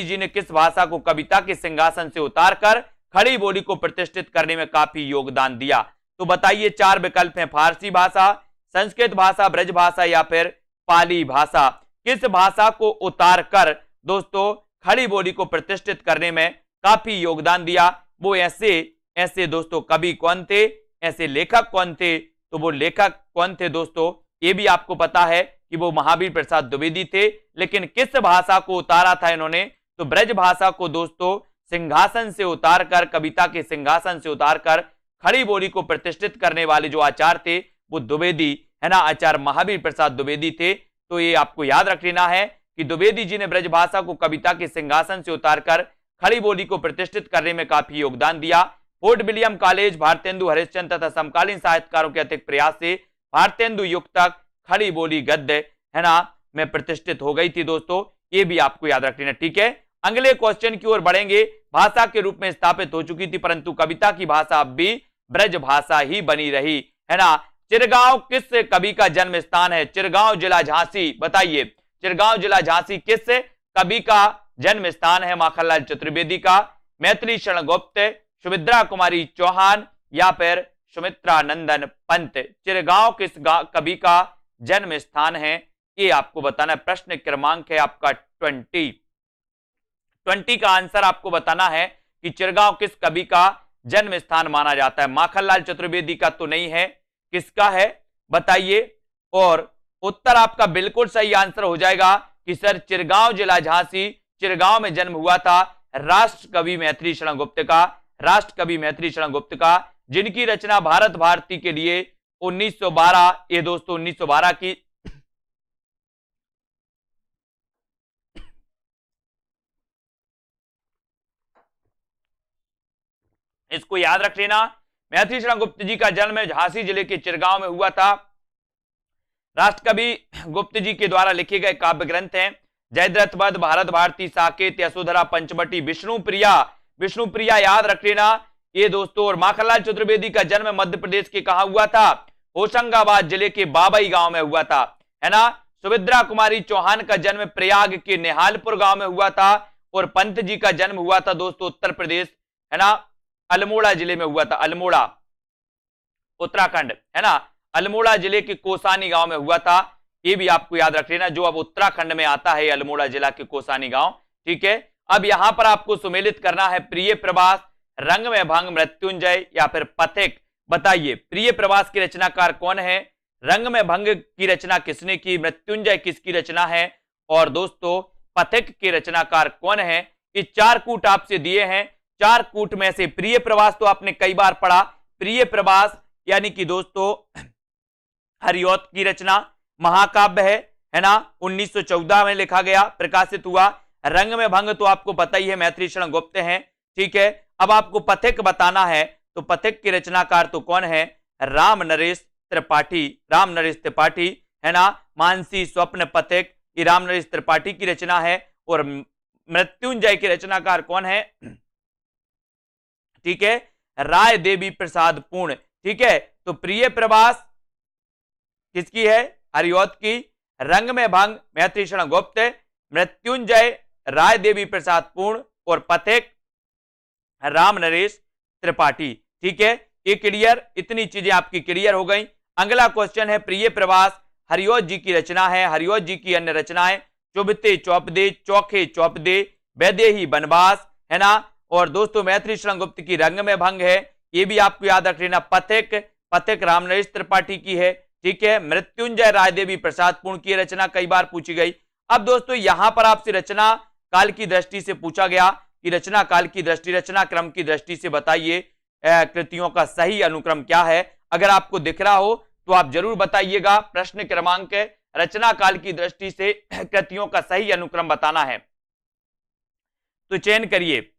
जी ने किस भाषा को कविता के सिंहासन से उतारकर खड़ी बोली को प्रतिष्ठित करने में काफी योगदान दिया? तो बताइए, 4 विकल्प हैं, फारसी भाषा, संस्कृत भाषा, ब्रज भाषा या फिर पाली भाषा। किस भाषा को उतारकर दोस्तों खड़ी बोली को प्रतिष्ठित करने में काफी योगदान दिया? वो ऐसे दोस्तों कवि कौन थे, ऐसे लेखक कौन थे? तो वो लेखक कौन थे दोस्तों, ये भी आपको पता है कि वो महावीर प्रसाद द्विवेदी थे। लेकिन किस भाषा को उतारा था इन्होंने? तो ब्रज भाषा को दोस्तों सिंहासन से उतारकर, कविता के सिंहासन से उतारकर खड़ी बोली को प्रतिष्ठित करने वाले जो आचार्य थे वो द्विवेदी, है ना, आचार्य महावीर प्रसाद द्विवेदी थे। तो ये आपको याद रख लेना है कि द्विवेदी जी ने ब्रज भाषा को कविता के सिंहासन से उतारकर खड़ी बोली को प्रतिष्ठित करने में काफी योगदान दिया। Fort William college, Bharatendu Harishchandra तथा समकालीन साहित्यकारों के अतिरिक्त प्रयास से भारतेंदु युग तक खड़ी बोली गद्य, है ना, में प्रतिष्ठित हो गई थी दोस्तों। ये भी आपको याद रख लेना, ठीक है। अगले क्वेश्चन की ओर बढ़ेंगे। भाषा के रूप में स्थापित हो चुकी थी परंतु कविता की भाषा अब भी ब्रज भाषा ही बनी रही, है ना। चिरगांव किस कवि का जन्म स्थान है? चिरगांव जिला झांसी, बताइए, चिरगांव जिला झांसी किस कवि का जन्म स्थान है? माखनलाल चतुर्वेदी का, मैथिली शरण गुप्त, सुमित्रा कुमारी चौहान या फिर सुमित्रा नंदन पंत? चिरगांव किस कवि का जन्म स्थान है, ये आपको बताना है। प्रश्न क्रमांक है आपका 20 का आंसर आपको बताना है कि चिरगांव किस कवि का जन्म स्थान माना जाता है। माखनलाल चतुर्वेदी का तो नहीं है, किसका है बताइए। और उत्तर आपका बिल्कुल सही आंसर हो जाएगा कि सर चिरगांव जिला झांसी, चिरगांव में जन्म हुआ था राष्ट्र कवि मैथिली शरण गुप्त का, राष्ट्र कवि मैथिली शरण गुप्त का, जिनकी रचना भारत भारती के लिए 1912, ये दोस्तों 1912 की इसको याद रख लेना। मैथिली शरण गुप्त जी का जन्म झांसी जिले के चिरगांव में हुआ था। राष्ट्र कवि गुप्त जी के द्वारा लिखे गए काव्य ग्रंथ हैं जयद्रथ वध, भारत भारती, साकेत, यशोधरा, पंचवटी, विष्णुप्रिया, विष्णुप्रिया याद रख लेना ये दोस्तों। और माखनलाल चतुर्वेदी का जन्म मध्य प्रदेश के कहा हुआ था? होशंगाबाद जिले के बाबई गांव में हुआ था, है ना। सुमित्रा कुमारी चौहान का जन्म प्रयाग के निहालपुर गांव में हुआ था। और पंत जी का जन्म हुआ था दोस्तों उत्तर प्रदेश, है ना, अल्मोड़ा जिले में हुआ था, अल्मोड़ा उत्तराखंड, है ना, अल्मोड़ा जिले के कोसानी गांव में हुआ था। ये भी आपको याद रख लेना, जो अब उत्तराखंड में आता है अल्मोड़ा जिला के कोसानी गांव, ठीक है। अब यहां पर आपको सुमेलित करना है प्रिय प्रवास, रंग में भंग, मृत्युंजय या फिर पथिक। बताइए प्रिय प्रवास के रचनाकार कौन है, रंग में भंग की रचना किसने की, मृत्युंजय किसकी रचना है, और दोस्तों पथिक के रचनाकार कौन है। ये 4 कूट आपसे दिए हैं। 4 कूट में से प्रिय प्रवास तो आपने कई बार पढ़ा। प्रिय प्रवास यानी कि दोस्तों हरिऔध की रचना, महाकाव्य है ना, 1914 में लिखा गया, प्रकाशित हुआ। रंग में भंग तो आपको पता ही है, मैथिली शरण गुप्त हैं, ठीक है। अब आपको पथिक बताना है, तो पथिक के रचनाकार तो कौन है, राम नरेश त्रिपाठी, राम नरेश त्रिपाठी, है ना। मानसी स्वप्न पथिक, ये राम नरेश त्रिपाठी की रचना है। और मृत्युंजय के रचनाकार कौन है, ठीक है, राय देवी प्रसाद पूर्ण, ठीक है। तो प्रिय प्रवास किसकी है, हरिऔध की, रंग में भंग मैथिली शरण गुप्त, मृत्युंजय राय देवी प्रसाद पूर्ण और पथिक राम नरेश त्रिपाठी। ठीक है, ये क्लियर, इतनी चीजें आपकी क्लियर हो गई। अगला क्वेश्चन है प्रिय प्रवास, हरिओत जी की रचना है। हरिओत जी की अन्य रचनाएं चुभते चौपदे, चौखे चौपदे, वैदेही बनवास, है ना। और दोस्तों मैथिली शरण गुप्त की रंग में भंग है, ये भी आपको याद रख लेना। पथिक राम नरेश त्रिपाठी की है। ठीक है, मृत्युंजय राय देवी प्रसाद पूर्ण की रचना कई बार पूछी गई। अब दोस्तों यहां पर आपसे रचना काल की दृष्टि से पूछा गया कि रचना काल की दृष्टि, रचना क्रम की दृष्टि से बताइए कृतियों का सही अनुक्रम क्या है। अगर आपको दिख रहा हो तो आप जरूर बताइएगा। प्रश्न क्रमांक रचना काल की दृष्टि से कृतियों का सही अनुक्रम बताना है, तो चयन करिए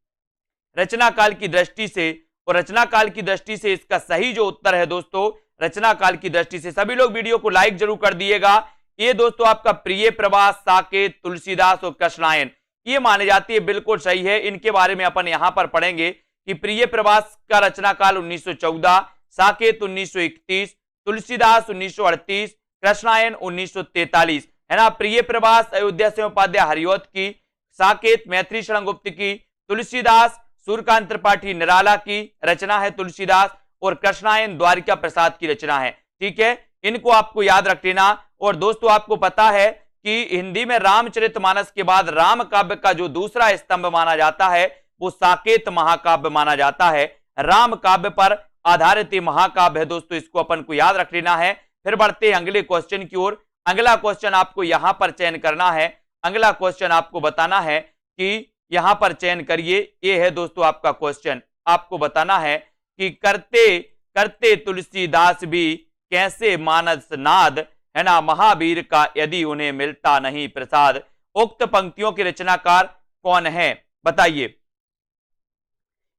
रचना काल की दृष्टि से। और रचना काल की दृष्टि से इसका सही जो उत्तर है दोस्तों, रचना काल की दृष्टि से, सभी लोग वीडियो को लाइक जरूर कर दिएगा। ये दोस्तों आपका प्रिय प्रवास, साकेत, तुलसीदास और कृष्णायन, ये माने जाती है, बिल्कुल सही है। इनके बारे में अपन यहां पर पढ़ेंगे कि प्रिय प्रवास का रचना काल 1914, साकेत 1931, तुलसीदास 1938, कृष्णायन 1943, है ना। प्रिय प्रवास अयोध्या से उपाध्याय हरिओत की, साकेत मैथिली शरण गुप्त की, तुलसीदास सूर्यकांत त्रिपाठी निराला की रचना है तुलसीदास, और कृष्णायन द्वारिका प्रसाद की रचना है। ठीक है, इनको आपको याद रख लेना। और दोस्तों आपको पता है कि हिंदी में रामचरितमानस के बाद राम काव्य का जो दूसरा स्तंभ माना जाता है वो साकेत महाकाव्य माना जाता है। राम काव्य पर आधारित महाकाव्य है दोस्तों, इसको अपन को याद रख लेना है। फिर बढ़ते हैं अगले क्वेश्चन की ओर। अगला क्वेश्चन आपको यहां पर चयन करना है। अगला क्वेश्चन आपको बताना है कि यहां पर चयन करिए, ये है दोस्तों आपका क्वेश्चन। आपको बताना है कि करते करते तुलसीदास भी कैसे मानस नाद, है ना, महावीर का यदि उन्हें मिलता नहीं प्रसाद। उक्त पंक्तियों के रचनाकार कौन है बताइए।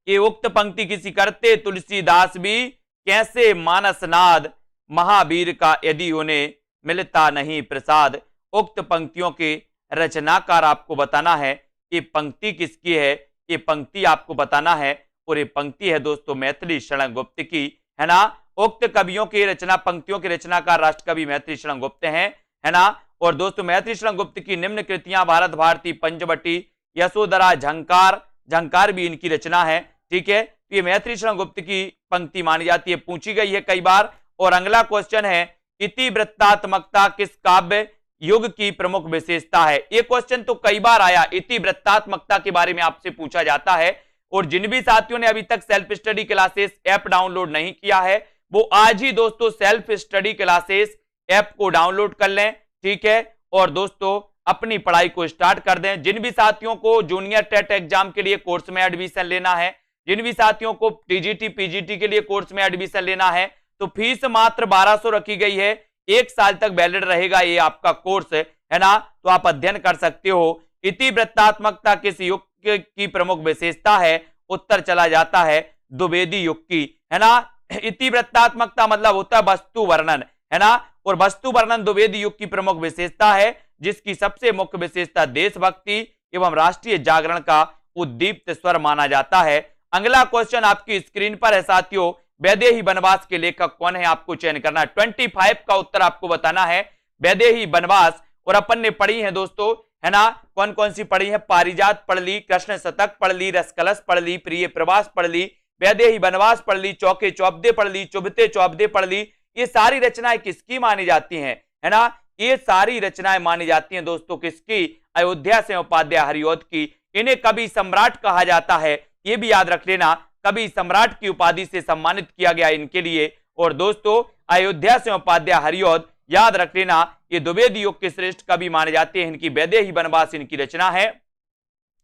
ये उक्त पंक्ति किसी, करते तुलसीदास भी कैसे मानस नाद, महावीर का यदि उन्हें मिलता नहीं प्रसाद। उक्त पंक्तियों के रचनाकार आपको बताना है। ये पंक्ति किसकी है, ये पंक्ति आपको बताना है। और ये पंक्ति है दोस्तों मैथिली शरण गुप्त की, है ना। उक्त कवियों की रचना, पंक्तियों के रचनाकार राष्ट्रकवि मैथिली शरण गुप्त हैं, है ना। और दोस्तों मैथिली शरण गुप्त की निम्न कृतियां भारत भारती, पंचवटी, यशोधरा, झंकार, झंकार भी इनकी रचना है। ठीक है, तो ये मैथिली शरण गुप्त की पंक्ति मानी जाती है, पूछी गई है कई बार। और अगला क्वेश्चन है इतिवृत्तात्मकता किस काव्य युग की प्रमुख विशेषता है। ये क्वेश्चन तो कई बार आया, इतिवृत्तात्मकता के बारे में आपसे पूछा जाता है। और जिन भी साथियों ने अभी तक self study classes app download नहीं किया है वो आज ही दोस्तों सेल्फ स्टडी क्लासेस ऐप को डाउनलोड कर लें। ठीक है, और दोस्तों अपनी पढ़ाई को स्टार्ट कर दें। जिन भी साथियों को जूनियर टेट एग्जाम के लिए कोर्स में एडमिशन लेना है, जिन भी साथियों को टीजीटी पीजीटी के लिए कोर्स में एडमिशन लेना है, तो फीस मात्र 1200 रखी गई है। 1 साल तक वैलिड रहेगा ये आपका कोर्स, है ना। तो आप अध्ययन कर सकते हो। इतिवृत्तात्मकता किस युग की प्रमुख विशेषता है, उत्तर चला जाता है द्विवेदी युग की, है ना। इतिवृत्तात्मकता मतलब होता है वस्तु वर्णन, है ना। और वस्तु वर्णन द्विवेदी युग की प्रमुख विशेषता है, जिसकी सबसे मुख्य विशेषता देशभक्ति एवं राष्ट्रीय जागरण का उद्दीप्त स्वर माना जाता है। अगला क्वेश्चन आपकी स्क्रीन पर है साथियों, वैदेही बनवास के लेखक कौन है, आपको चयन करना है। 25 का उत्तर आपको बताना है, वैदेही बनवास। और अपन ने पढ़ी है दोस्तों, है ना, कौन कौन सी पढ़ी है, पारिजात पढ़ ली, कृष्ण शतक पढ़ ली, रसकलश पढ़ ली, प्रिय प्रवास पढ़ ली, वैदेही बनवास पढ़ ली, चौके चौपदे पढ़ ली, चुभते चौपदे पढ़ ली। ये सारी रचनाएं किसकी मानी जाती हैं, है ना। ये सारी रचनाएं मानी जाती हैं दोस्तों किसकी, अयोध्या से उपाध्याय हरिओत की। इन्हें कवि सम्राट कहा जाता है, ये भी याद रख लेना, कवि सम्राट की उपाधि से सम्मानित किया गया इनके लिए। और दोस्तों अयोध्या से उपाध्याय हरिओत याद रख लेना, ये द्विवेदी युग के श्रेष्ठ कवि माने जाते हैं। इनकी वैदेही बनवास इनकी रचना है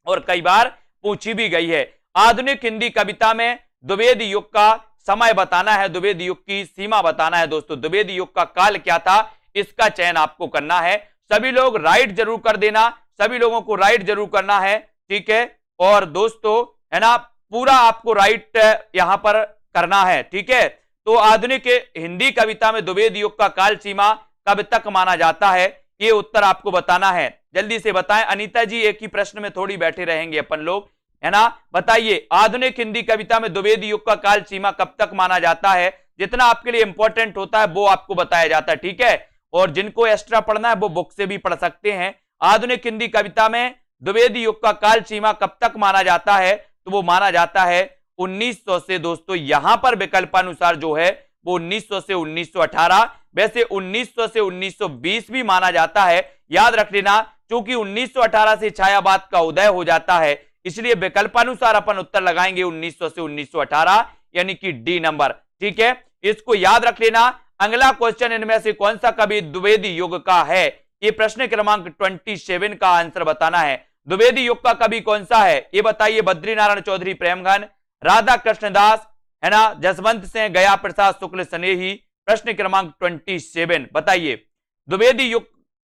और कई बार पूछी भी गई है। आधुनिक हिंदी कविता में द्विवेदी युग का समय बताना है, द्विवेदी युग की सीमा बताना है। दोस्तों द्विवेदी युग का काल क्या था, इसका चयन आपको करना है। सभी लोग राइट जरूर कर देना, सभी लोगों को राइट जरूर करना है। ठीक है, और दोस्तों है ना, पूरा आपको राइट यहां पर करना है। ठीक है, तो आधुनिक हिंदी कविता में द्विवेदी युग का काल सीमा कब तक माना जाता है, ये उत्तर आपको बताना है। जल्दी से बताएं अनीता जी, एक ही प्रश्न में थोड़ी बैठे रहेंगे अपन लोग, है ना। बताइए आधुनिक हिंदी कविता में द्विवेदी युग का काल सीमा कब तक माना जाता है। जितना आपके लिए इंपॉर्टेंट होता है वो आपको बताया जाता है। ठीक है, और जिनको एक्स्ट्रा पढ़ना है वो बुक से भी पढ़ सकते हैं। आधुनिक हिंदी कविता में द्विवेदी युग का काल सीमा कब तक माना जाता है, तो वो माना जाता है 1900 से दोस्तों, यहां पर विकल्पानुसार जो है वो 1900 से 1918, वैसे 1900 से 1920 भी माना जाता है। याद रख लेना, क्योंकि 1918 से छायावाद का उदय हो जाता है, इसलिए विकल्पानुसार अपन उत्तर लगाएंगे 1900 से 1918, यानी कि डी नंबर। ठीक है, इसको याद रख लेना। अगला क्वेश्चन, इनमें से कौन सा कवि द्विवेदी युग का है, ये प्रश्न क्रमांक 27 का आंसर बताना है। द्विवेदी युग का कवि कौन सा है, ये बताइए। बद्रीनारायण चौधरी प्रेमघन, राधा कृष्णदास, है ना, जसवंत सिंह, गया प्रसाद शुक्ल स्नेही। प्रश्न क्रमांक 27 बताइए, द्विवेदी युग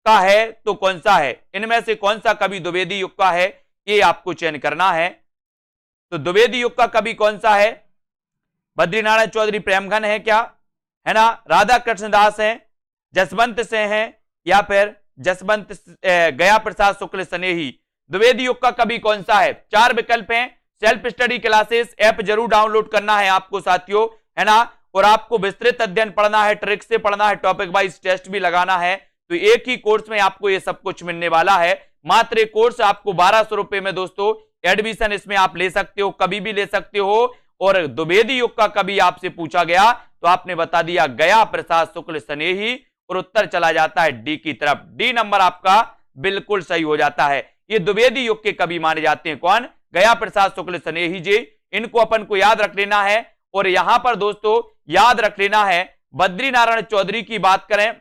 का है तो कौन सा है, इनमें से कौन सा कवि द्विवेदी युग का है, ये आपको चयन करना है। तो द्विवेदी युग का कवि कौन सा है, बद्रीनारायण चौधरी प्रेमघन है क्या, है ना, राधा कृष्णदास है, जसवंत सिंह है, या फिर गया प्रसाद शुक्ल स्नेही। द्विवेदी युग का कवि कौन सा है, 4 विकल्प हैं। सेल्फ स्टडी क्लासेस ऐप जरूर डाउनलोड करना है आपको साथियों, है ना, और आपको विस्तृत अध्ययन पढ़ना है, ट्रिक से पढ़ना है, टॉपिक वाइज टेस्ट भी लगाना है। तो एक ही कोर्स में आपको ये सब कुछ मिलने वाला है। मात्र एक कोर्स आपको 1200 रुपए में दोस्तों एडमिशन इसमें आप ले सकते हो, कभी भी ले सकते हो। और द्विवेदी युग का कभी आपसे पूछा गया तो आपने बता दिया गया प्रसाद शुक्ल स्नेही, और उत्तर चला जाता है डी की तरफ। डी नंबर आपका बिल्कुल सही हो जाता है। ये द्विवेदी युग के कवि माने जाते हैं, कौन, गया प्रसाद शुक्ल स्नेही जी। इनको अपन को याद रख लेना है। और यहां पर दोस्तों याद रख लेना है, बद्रीनारायण चौधरी की बात करें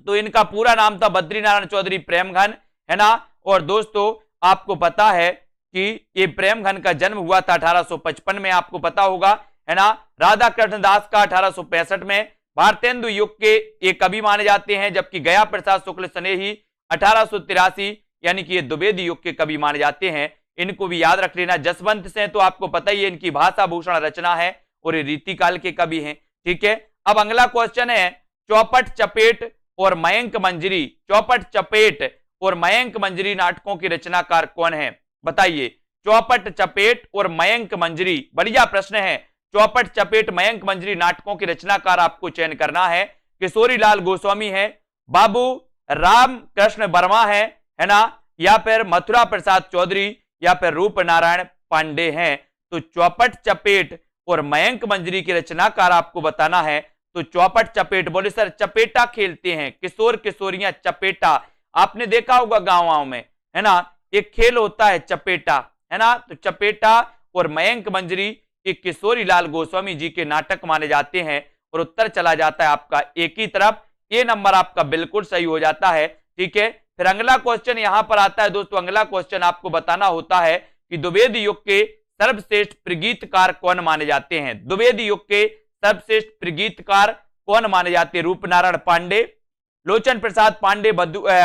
तो इनका पूरा नाम था बद्रीनारायण चौधरी प्रेमघन, है ना। और दोस्तों आपको पता है कि ये प्रेमघन का जन्म हुआ था 1855 में, आपको पता होगा, है ना। राधा कृष्णदास का 1865 में। भारतेंदु युग के ये कवि माने जाते हैं, जबकि गया प्रसाद शुक्ल स्नेही 1883, यानी कि ये द्विवेदी युग के कवि माने जाते हैं। इनको भी याद रख लेना। जसवंत सिंह तो आपको पता ही है, इनकी भाषा भूषण रचना है और ये रीतिकाल के कवि हैं। ठीक है, अब अगला क्वेश्चन है, चौपट चपेट और मयंक मंजरी। चौपट चपेट और मयंक मंजरी नाटकों की रचनाकार कौन है, बताइए। चौपट चपेट और मयंक मंजरी, बढ़िया प्रश्न है। चौपट चपेट मयंक मंजरी नाटकों के रचनाकार आपको चयन करना है। किशोरी लाल गोस्वामी है, बाबू राम कृष्ण वर्मा है ना, या फिर मथुरा प्रसाद चौधरी, या फिर रूप नारायण पांडे हैं। तो चौपट चपेट और मयंक मंजरी के रचनाकार आपको बताना है। तो चौपट चपेट, बोले सर चपेटा खेलते हैं, किशोर किशोरियां चपेटा, आपने देखा होगा गांव में, है ना, एक खेल होता है चपेटा, है ना। तो चपेटा और मयंक मंजरी एक किशोरी लाल गोस्वामी जी के नाटक माने जाते हैं, और उत्तर चला जाता है आपका एक ही तरफ। ये नंबर आपका बिल्कुल सही हो जाता है। ठीक है, फिर अगला क्वेश्चन यहां पर आता है दोस्तों। अगला क्वेश्चन आपको बताना होता है कि द्विवेदी युग के सर्वश्रेष्ठ प्रगीतकार कौन माने जाते हैं। द्विवेदी युग के सर्वश्रेष्ठ प्रगीतकार कौन माने जाते हैं, रूप नारायण पांडे, लोचन प्रसाद पांडे,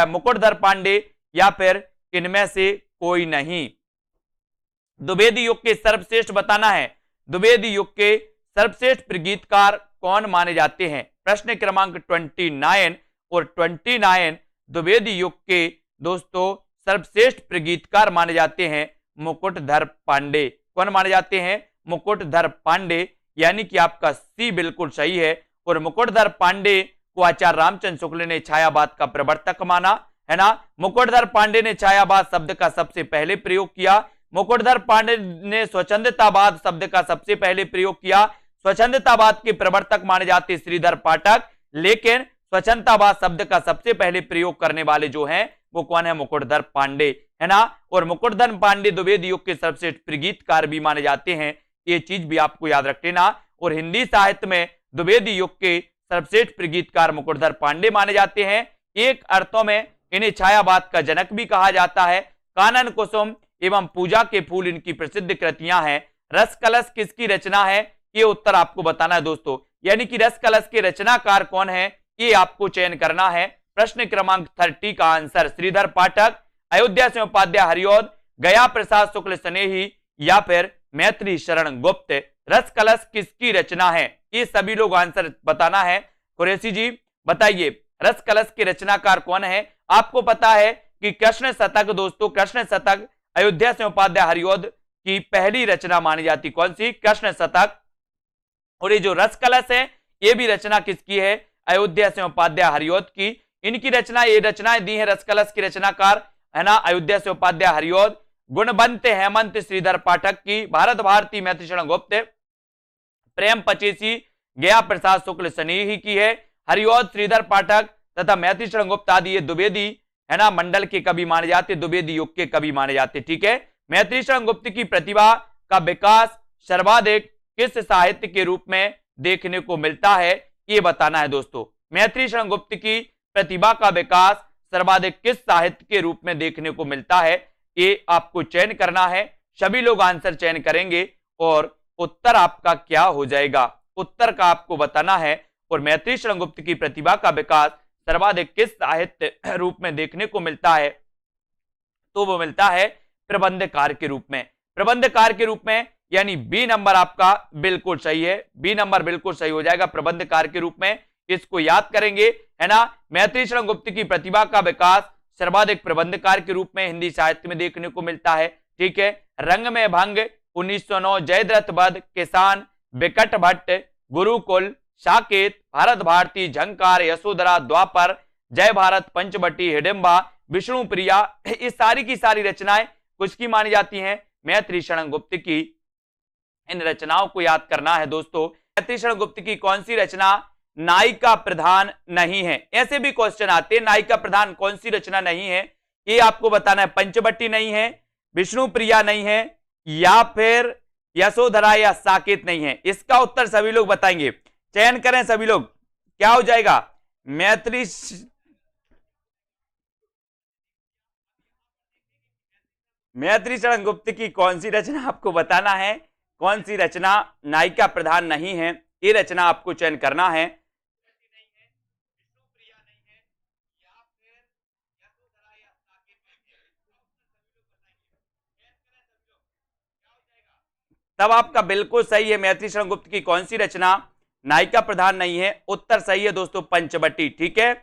मुकुटधर पांडे, या फिर इनमें से कोई नहीं। द्विवेदी युग के सर्वश्रेष्ठ बताना है, द्विवेदी युग के सर्वश्रेष्ठ प्रगीतकार कौन माने जाते हैं। प्रश्न क्रमांक 29 और 29 द्विवेदी युग के दोस्तों सर्वश्रेष्ठ प्रगीतकार माने जाते हैं मुकुटधर पांडे। कौन माने जाते हैं, मुकुटधर पांडे, यानी कि आपका सी बिल्कुल सही है। और मुकुटधर पांडे को आचार्य रामचंद्र शुक्ल ने छायावाद का प्रवर्तक माना, है ना। मुकुटधर पांडे ने छायावाद शब्द का सबसे पहले प्रयोग किया। मुकुटधर पांडे ने स्वच्छंदतावाद शब्द का सबसे पहले प्रयोग किया। स्वच्छंदतावाद के प्रवर्तक माने जाते श्रीधर पाठक, लेकिन स्वच्छंदतावाद शब्द का सबसे पहले प्रयोग करने वाले जो हैं वो कौन है, मुकुटधर पांडे, है ना। और मुकुटधर पांडे द्विवेदी युग के सर्वश्रेष्ठ प्रगीतकार भी माने जाते हैं, ये चीज भी आपको याद रख लेना। और हिंदी साहित्य में द्विवेदी युग के सर्वश्रेष्ठ प्रगीतकार मुकुटधर पांडे माने जाते हैं। एक अर्थों में इन्हें छायावाद का जनक भी कहा जाता है। कानन कुसुम एवं पूजा के फूल इनकी प्रसिद्ध कृतियां हैं। रस कलश किसकी रचना है, ये उत्तर आपको बताना है दोस्तों, यानी कि रस कलश के रचनाकार कौन है, ये आपको चयन करना है। प्रश्न क्रमांक 30 का आंसर श्रीधर पाठक, अयोध्या से उपाध्याय हरिऔध, गया प्रसाद शुक्ल स्नेही, या फिर मैत्री शरण गुप्त। रस कलश किसकी रचना है, ये सभी लोग आंसर बताना है। कुरैशी जी बताइए, रस कलश के रचनाकार कौन है। आपको पता है कि कृष्ण शतक दोस्तों, कृष्ण शतक अयोध्या से उपाध्याय हरिऔध की पहली रचना मानी जाती, कौन सी, कृष्ण शतक। और ये जो रस कलश है ये भी रचना किसकी है, अयोध्या से उपाध्याय हरिऔध की। इनकी रचना, ये रचनाएं दी है रस कलश की रचनाकार है ना, अयोध्या से उपाध्याय हरिऔध, गुणवंत हेमंत श्रीधर पाठक की, भारत भारती मैथिली शरण गुप्त, प्रेम पचेसी गया प्रसाद शुक्ल सनेही की है, हरिऔध श्रीधर पाठक तथा मैथिली शरण गुप्त आदि ये द्विवेदी है ना मंडल के कवि माने जाते, द्विवेदी युग के कवि माने जाते। ठीक है, मैथिली शरण गुप्त की प्रतिभा का विकास सर्वाधिक किस साहित्य के रूप में देखने को मिलता है, ये बताना है दोस्तों। मैथिली शरण गुप्त की प्रतिभा का विकास सर्वाधिक किस साहित्य के रूप में देखने को मिलता है, ये आपको चयन करना है। सभी लोग आंसर चयन करेंगे और उत्तर आपका क्या हो जाएगा, उत्तर का आपको बताना है। और मैथिली शरण गुप्त की प्रतिभा का विकास सर्वाधिक किस साहित्य रूप में देखने को मिलता है, तो वो मिलता है प्रबंधकार के रूप में। प्रबंधकार के रूप में, यानी बी नंबर आपका बिल्कुल सही है, बी नंबर बिल्कुल सही हो जाएगा, प्रबंधकार के रूप में। इसको याद करेंगे, है ना। मैथिली शरण गुप्त की प्रतिभा का विकास सर्वाधिक प्रबंधकार के रूप में हिंदी साहित्य में देखने को मिलता है। ठीक है, रंग में भंग 1909, जयद्रथ वध, किसान, विकट भट्ट, गुरुकुल, साकेत, भारत भारती, झंकार, यशोधरा, द्वापर, जय भारत, पंचवटी, हिडिंबा, विष्णु प्रिया, इस सारी की सारी रचनाएं कुछ की मानी जाती हैं, मैथिली शरण गुप्त की। इन रचनाओं को याद करना है दोस्तों। मैथिली शरण गुप्त की कौन सी रचना नायिका प्रधान नहीं है, ऐसे भी क्वेश्चन आते हैं, नायिका प्रधान कौन सी रचना नहीं है, ये आपको बताना है। पंचवटी नहीं है, विष्णु प्रिया नहीं है, या फिर यशोधरा या साकेत नहीं है। इसका उत्तर सभी लोग बताएंगे, चयन करें सभी लोग, क्या हो जाएगा। मैथिली शरण गुप्त की कौन सी रचना आपको बताना है, कौन सी रचना नायिका प्रधान नहीं है, ये रचना आपको चयन करना है। तब आपका बिल्कुल सही है, मैथिली शरण गुप्त की कौन सी रचना नायिका प्रधान नहीं है, उत्तर सही है दोस्तों, पंचवटी। ठीक है,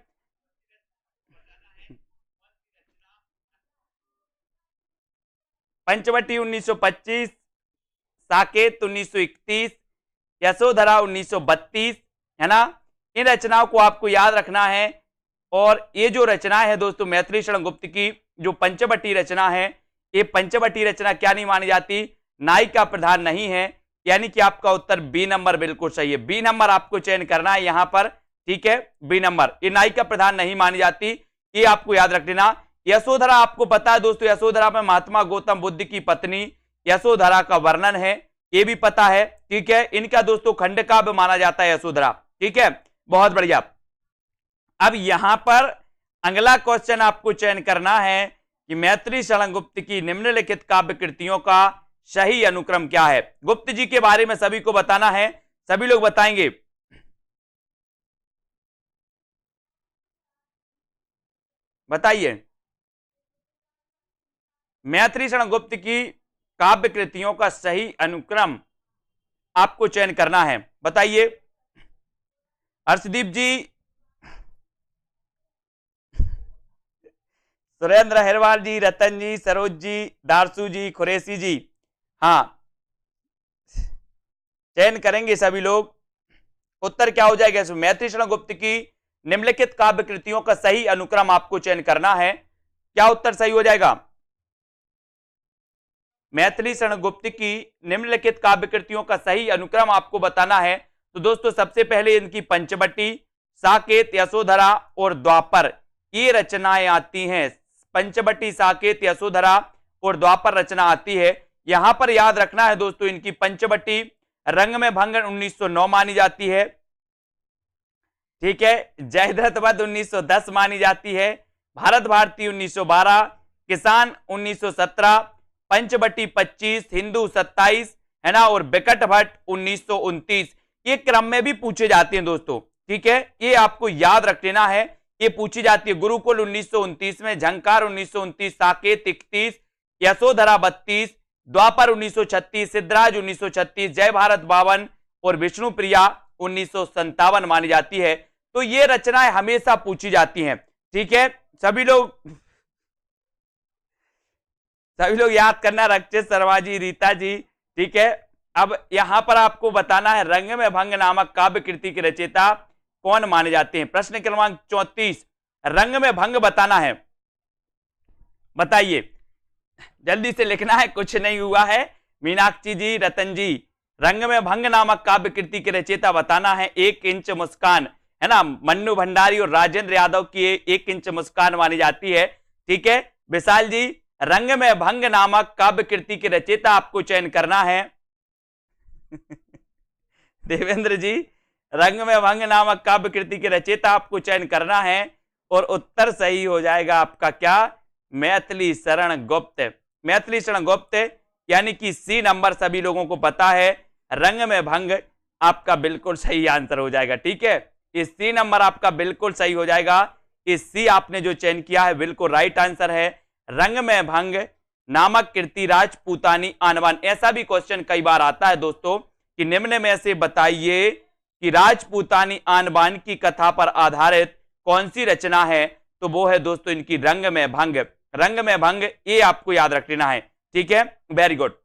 पंचवटी 1925, साकेत 1931, यशोधरा 1932, है ना। इन रचनाओं को आपको याद रखना है। और ये जो रचना है दोस्तों मैथिली शरण गुप्त की, जो पंचवटी रचना है, ये पंचवटी रचना क्या नहीं मानी जाती, नायिका प्रधान नहीं है, यानी कि आपका उत्तर बी नंबर बिल्कुल सही है। बी नंबर आपको चयन करना है यहां पर। ठीक है, बी नंबर, ये नायिका प्रधान नहीं मानी जाती, ये आपको याद रख लेना। यशोधरा आपको पता है दोस्तों, यशोधरा में महात्मा गौतम बुद्ध की पत्नी यशोधरा का वर्णन है, ये भी पता है। ठीक है, इनका दोस्तों खंड काव्य माना जाता है यशोधरा। ठीक है, बहुत बढ़िया। अब यहां पर अगला क्वेश्चन आपको चयन करना है कि मैथिली शरण गुप्त की निम्नलिखित काव्य कृतियों का सही अनुक्रम क्या है। गुप्त जी के बारे में सभी को बताना है, सभी लोग बताएंगे। बताइए, मैथिली शरण गुप्त की काव्य कृतियों का सही अनुक्रम आपको चयन करना है, बताइए। हर्षदीप जी, सुरेंद्र अहिरवाल जी, रतन जी, सरोज जी, दारसू जी, खुरेसी जी, हाँ चयन करेंगे सभी लोग। उत्तर क्या हो जाएगा, मैथिली शरण गुप्त की निम्नलिखित काव्य कृतियों का सही अनुक्रम आपको चयन करना है, क्या उत्तर सही हो जाएगा। मैथिली शरण गुप्त की निम्नलिखित काव्य कृतियों का सही अनुक्रम आपको बताना है। तो दोस्तों सबसे पहले इनकी पंचवटी, साकेत, यशोधरा और द्वापर, ये रचनाएं आती हैं। पंचवटी, साकेत, यशोधरा और द्वापर रचना आती है। यहां पर याद रखना है दोस्तों, इनकी पंचवटी रंग में भंग 1909 मानी जाती है। ठीक है, जयद्रथ वध 1910 मानी जाती है, भारत भारती 1912, किसान 1917, पंचवटी 25, हिंदू 27, है ना, और विकट भट्ट 1929। ये क्रम में भी पूछे जाते हैं दोस्तों। ठीक है, ये आपको याद रख लेना है, ये पूछी जाती है। गुरुकुल 1929 में, झंकार 1929, साकेत 31, यशोधरा 32, द्वापर 1936, सिद्धराज 1936, जय भारत 52 और विष्णु प्रिया 1957 मानी जाती है। तो ये रचनाएं हमेशा पूछी जाती हैं। ठीक है, सभी लोग याद करना, रक्षित शर्मा जी, रीता जी। ठीक है, अब यहां पर आपको बताना है रंग में भंग नामक काव्य कृति के रचयिता कौन माने जाते हैं। प्रश्न क्रमांक 34, रंग में भंग बताना है। बताइए, जल्दी से लिखना है, कुछ नहीं हुआ है। मीनाक्षी जी, रतन जी, रंग में भंग नामक काव्य कृति के रचयिता बताना है। 1 इंच मुस्कान, है ना, मन्नू भंडारी और राजेंद्र यादव की 1 इंच मुस्कान मानी जाती है। ठीक है विशाल जी, रंग में भंग नामक काव्य कृति के रचयिता आपको चयन करना है। देवेंद्र जी, रंग में भंग नामक काव्य कृति के रचयिता आपको चयन करना है और उत्तर सही हो जाएगा आपका क्या, मैथिली शरण गुप्त। मैथिली शरण गुप्त, यानी कि सी नंबर सभी लोगों को पता है, रंग में भंग आपका बिल्कुल सही आंसर हो जाएगा। ठीक है, इस सी नंबर आपका बिल्कुल सही हो जाएगा। इस सी आपने जो चयन किया है बिल्कुल राइट आंसर है। रंग में भंग नामक कृति राजपूतानी आनबान। ऐसा भी क्वेश्चन कई बार आता है दोस्तों कि निम्न में से बताइए कि राजपूतानी आनबान की कथा पर आधारित कौन सी रचना है, तो वो है दोस्तों इनकी रंग में भंग। रंग में भंग, ये आपको याद रख लेना है। ठीक है, वेरी गुड।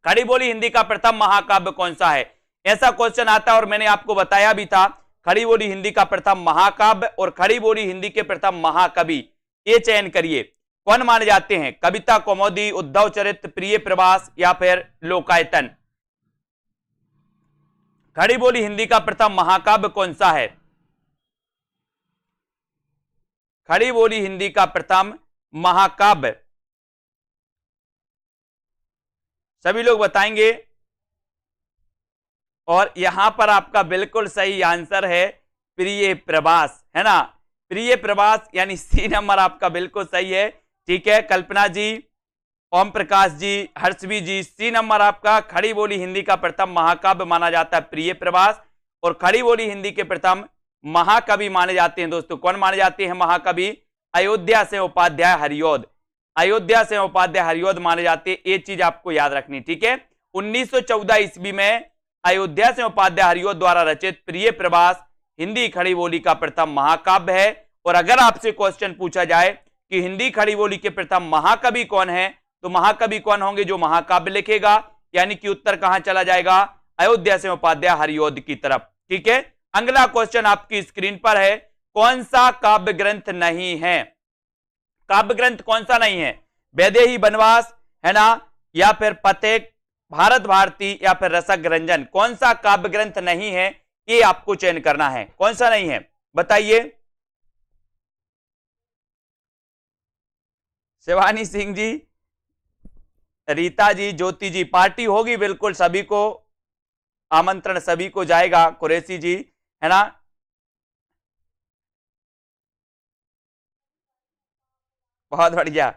खड़ी बोली हिंदी का प्रथम महाकाव्य कौन सा है, ऐसा क्वेश्चन आता है और मैंने आपको बताया भी था। खड़ी बोली हिंदी का प्रथम महाकाव्य और खड़ी बोली हिंदी के प्रथम महाकवि, ये चयन करिए कौन माने जाते हैं। कविता कौमुदी, उद्धव चरित्र, प्रिय प्रवास या फिर लोकायतन। खड़ी बोली हिंदी का प्रथम महाकाव्य कौन सा है। खड़ी बोली हिंदी का प्रथम महाकाव्य सभी लोग बताएंगे और यहां पर आपका बिल्कुल सही आंसर है प्रिय प्रवास, है ना, प्रिय प्रवास, यानी सी नंबर आपका बिल्कुल सही है। ठीक है, कल्पना जी, ओम प्रकाश जी, हर्षवी जी, सी नंबर आपका। खड़ी बोली हिंदी का प्रथम महाकाव्य माना जाता है प्रिय प्रवास और खड़ी बोली हिंदी के प्रथम महाकवि माने जाते हैं दोस्तों, कौन माने जाते हैं महाकवि, अयोध्या से उपाध्याय हरिऔध। अयोध्या से उपाध्याय हरिऔध माने जाते हैं, ये चीज आपको याद रखनी। ठीक है, 1914 ईस्वी में अयोध्या से उपाध्याय हरिऔध द्वारा रचित प्रिय प्रवास हिंदी खड़ी बोली का प्रथम महाकाव्य है। और अगर आपसे क्वेश्चन पूछा जाए कि हिंदी खड़ी बोली के प्रथम महाकवि कौन है, तो महाकवि कौन होंगे जो महाकाव्य लिखेगा, यानी कि उत्तर कहां चला जाएगा, अयोध्या से उपाध्याय हरिऔध की तरफ। ठीक है, अगला क्वेश्चन आपकी स्क्रीन पर है, कौन सा काव्य ग्रंथ नहीं है। काव्य ग्रंथ कौन सा नहीं है, वैदेही वनवास, है ना, या फिर पथिक, भारत भारती या फिर रसक रंजन। कौन सा काव्य ग्रंथ नहीं है, ये आपको चयन करना है, कौन सा नहीं है बताइए। शिवानी सिंह जी, रीता जी, ज्योति जी, पार्टी होगी बिल्कुल, सभी को आमंत्रण सभी को जाएगा। कुरैशी जी, है ना, बहुत बढ़िया।